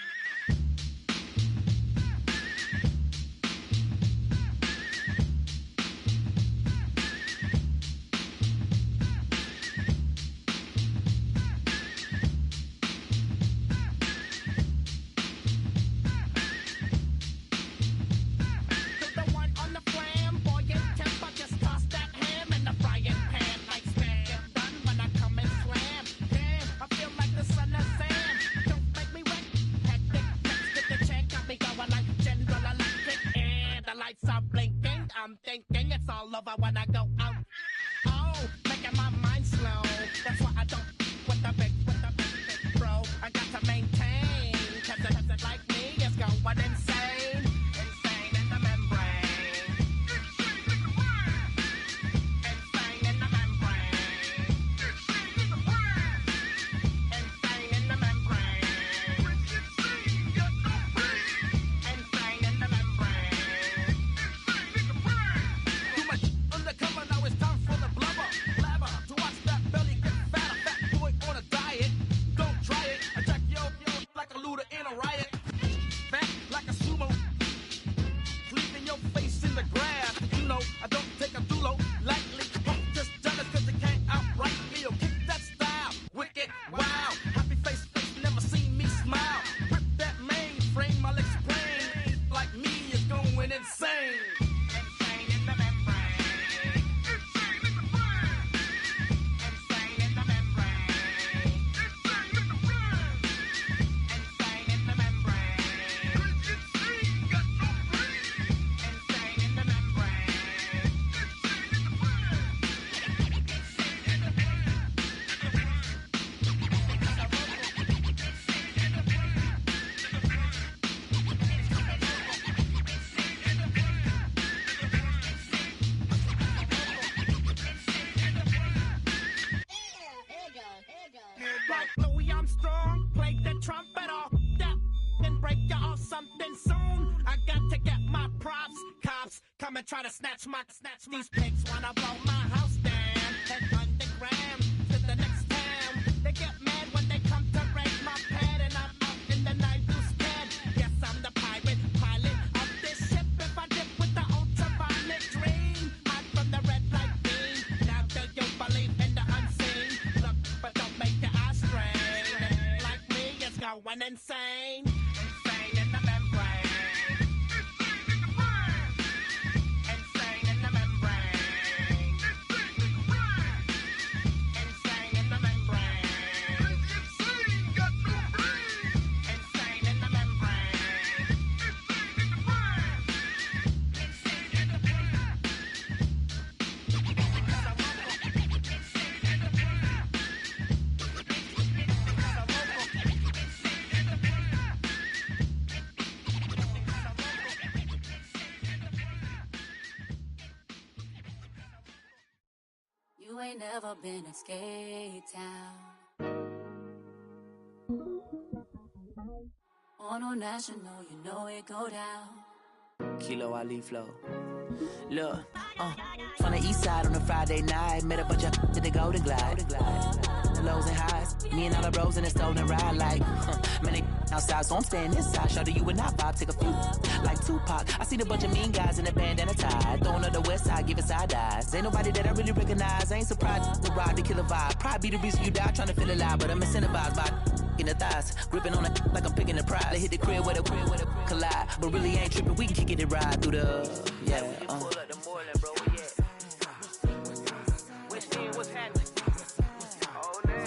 I'm thinking it's all over when I go out. Oh, making my mind slow. That's why I don't with the big bro. I got to maintain, cause it like me is going insane. Insane in the membrane. Insane in the membrane. Insane in the membrane. Insane in the membrane. Undercover, now it's time for the blubber. Blabber, to watch that belly get fatter. Fat boy on a diet. Don't try it. I jack yo like a looter in a riot. Fat like a sumo. Leaving your face in the grass. You know, I don't take a dulo lightly. Just jealous cause they can't outright me. Or kick that style. Wicked, wow. Happy face, never seen me smile. Rip that mainframe, I'll explain. Like me is going insane. Like Louis Armstrong, play the trumpet off that and break you off something soon. I got to get my props. Cops come and try to snatch these pigs wanna blow my house down. Head underground to the next town. They get mad when they come to raid my pad and I'm out in the night too scared. Yes, I'm the pirate pilot of this ship. If I dip with the ultraviolet dream, hide from the red light beam. Now do you believe in the unseen? Look, but don't make your eyes strain. Like me, it's going insane. Insane in the membrane. Insane in the membrane. Insane in the membrane. Insane in the membrane. You ain't never been a skate town. On a national, you know it go down. Kilo Ali flow. Look, from the east side on a Friday night, met a bunch of at the Golden Glide. The lows and highs, me and all the bros in the stolen ride like, man, they outside, so I'm staying inside. Show you and I vibe, take a few, like Tupac. I seen a bunch of mean guys in a bandana tie, throwing up the west side, giving side eyes. Ain't nobody that I really recognize, I ain't surprised to ride the killer vibe. Probably be the reason you die, trying to feel alive, but I'm incentivized by in the thighs, gripping on it like I'm picking the prize. They hit the crib where the collide, but really ain't tripping. We can kick it and ride through the Pull up the Moreland, bro. West End, what's happening? Oh, man.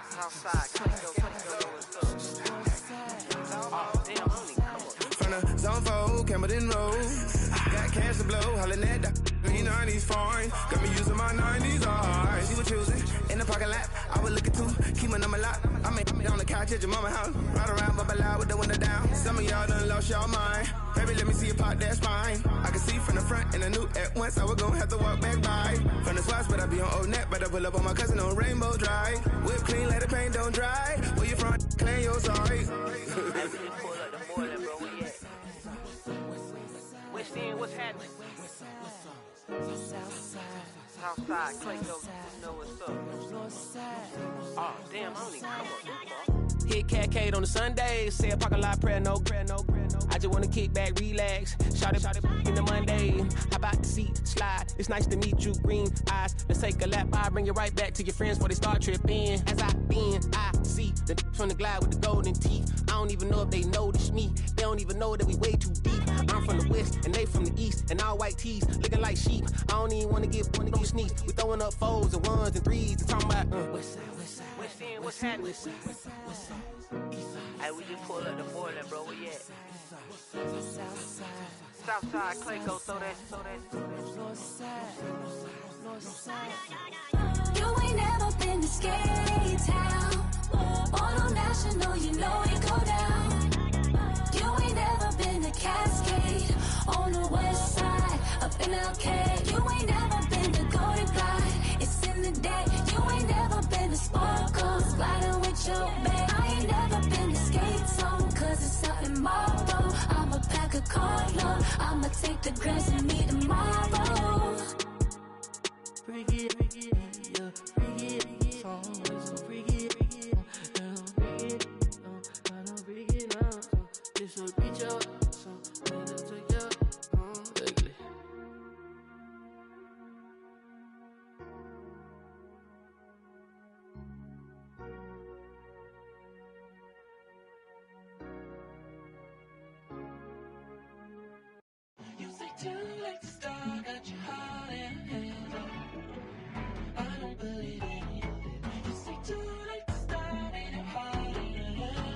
Southside, from the zone 4, Campbellton Road. Got cash to blow, hollering at the 90s foreign. Got me using my 90s eyes. She was choosing in the parking lot. I was looking too, keep my number locked. I made on the couch at your mama house. Ride around, bubble loud with the window down. Some of y'all done lost y'all mind. Baby, let me see you pop, that's fine. I can see from the front and I knew at once I was gonna have to walk back by. From the spots, but I be on Old Net. Better pull up on my cousin on Rainbow Drive. Whip clean, let the paint don't dry. Where you from? Clean your sorry. West End, what's happening? Southside, Clayco, you know what's up. Oh, damn, I don't even come up. Hit Catcade on the Sundays, say a parking lot prayer, no. I just wanna kick back, relax. Shout it in the Monday. How about the seat slide? It's nice to meet you, green eyes. Let's take a lap, I bring you right back to your friends before they start tripping. As I bend, I see the from the glide with the golden teeth. I don't even know if they notice me. They don't even know that we way too deep. I'm from the west and they from the east, and all white tees looking like sheep. I don't even wanna get no sneaks. We throwing up 4s and 1s and 3s and talking about West End, what's happening? Hey, we just pulled up the Moreland, bro. Where you at? Southside, Clayco, throw that. You ain't never been to Skate Town. On National, you know it go down. You ain't never been to Cascade. On the west side, up in Arcade. You ain't never been to Golden Glide. It's in the day. You ain't never been to Sparkles. Gliding with your babe. I ain't never been to Skate Zone, cause it's up in Marlboro. I'ma pack a carload. I'ma take the grass and meet tomorrow. Bring it, yeah, bring it, song, so bring it, bring it now, this will be your song, better take your ugly. You say too late to start, got your heart in hand. I don't believe any of it. You say too late to start, ain't your heart in hand.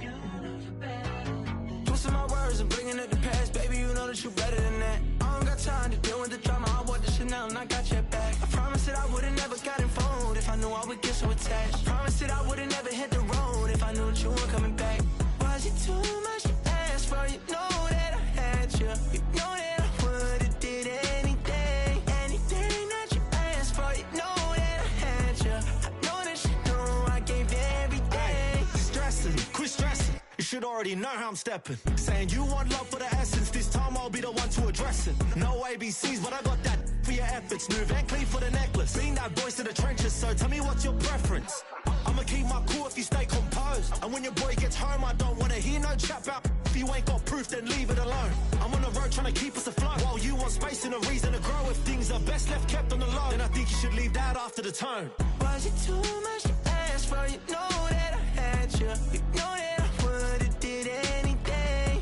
You know you're better than that. Twisting my words and bringing up the past, baby, you know that you're better than that. I don't got time to deal with the drama, I bought the Chanel and I got your back. I promise that I would've never got involved if I knew I would get so attached. I promise that I would've never hit the road if I knew that you weren't coming back. Was it too much to ask for? You know that I had you. You know that I would've did anything that you asked for. You know that I had you. I know that you know I gave everything. Hey, stressing, quit stressing. You should already know how I'm stepping. Saying you want love for the essence. This time I'll be the one to address it. No ABCs, but I got that for your efforts. New Van Cleef for the necklace. Being that voice in the trenches, so tell me what's your preference. I'ma keep my cool if you stay composed. And when your boy gets home, I don't wanna hear no chat about. If you ain't got proof, then leave it alone. I'm on the road trying to keep us afloat. While you want space and a reason to grow. If things are best left kept on the low, then I think you should leave that after the tone. Was it too much to ask for? You know that I had you. You know that I would've did anything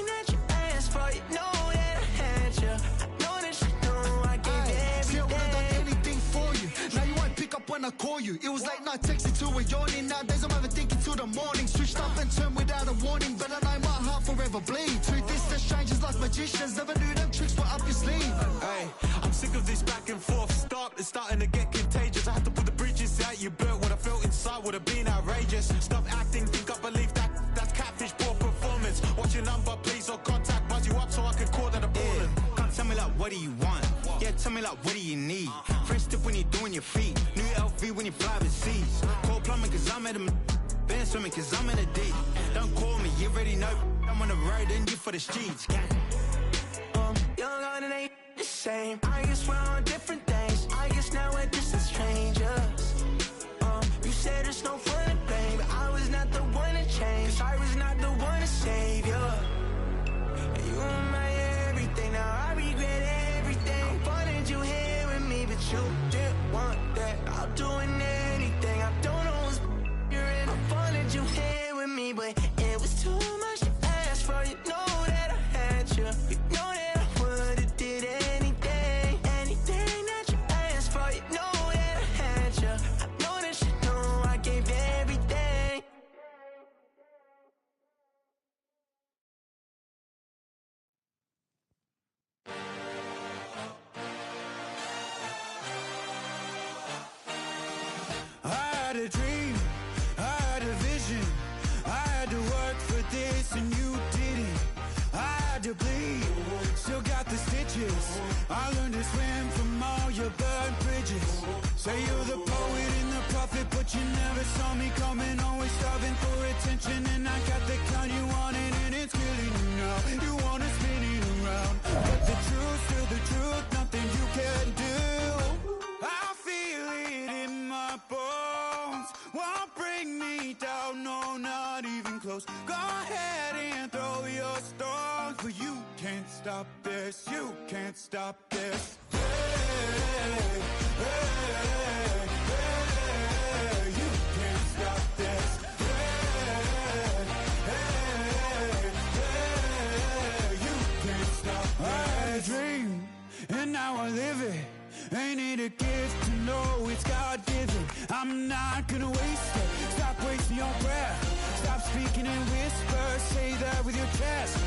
that you asked for. You know that I had you. I know that you know I gave everything. See, I would've done anything for you. Now you won't pick up when I call you. It was late night texting to a yawning. Nowadays I'm overthinking till the morning. Switched up and turned without a warning, but I know my heart forever bleed. Two distant strangers like magicians. Never knew them tricks were up your sleeve. Hey, I'm sick of this back and forth. It's starting to get contagious. I had to put the bridges out you built. What I felt inside would have been outrageous. Stop acting, think I believe that's catfish, poor performance. What's your number, please, or contact? Buzz you up so I can call that a ballin'. Come tell me like, what do you want? Yeah, tell me like, what do you need? French tip when you're doing your feet. New LV when you fly overseas. Call plumbing cause I'm at a been swimming cause I'm in a deep. Don't call me, you already know. I'm on the road and you for the streets. Young and it ain't the same. I guess we're on different things. I guess now we're distant strangers. You said there's no fun to blame, but I was not the one to change. 'Cause I was not the one to save you. You were my everything. Now I regret everything. I wanted you here with me, but you didn't want that. I'll do anything. I don't know what's this and you didn't. I had to bleed, still got the stitches. I learned to swim from all your burned bridges. Say you're the poet and the prophet, but you never saw me coming. Always starving for attention, and I got the kind you wanted, and it's killing you now. You wanna spin it around, but the truth's still the truth, nothing you can do. I feel it in my bones, won't bring me down, no, not even close. Go ahead and throw your stones, but you can't stop this, you can't stop this. Hey, hey, hey, you can't stop this. Hey, hey, hey, you can't stop this. I had a dream, and now I live it. Ain't it a gift to know it's God-given? I'm not gonna waste it. Stop wasting your breath. Stop speaking in whispers. Say that with your chest.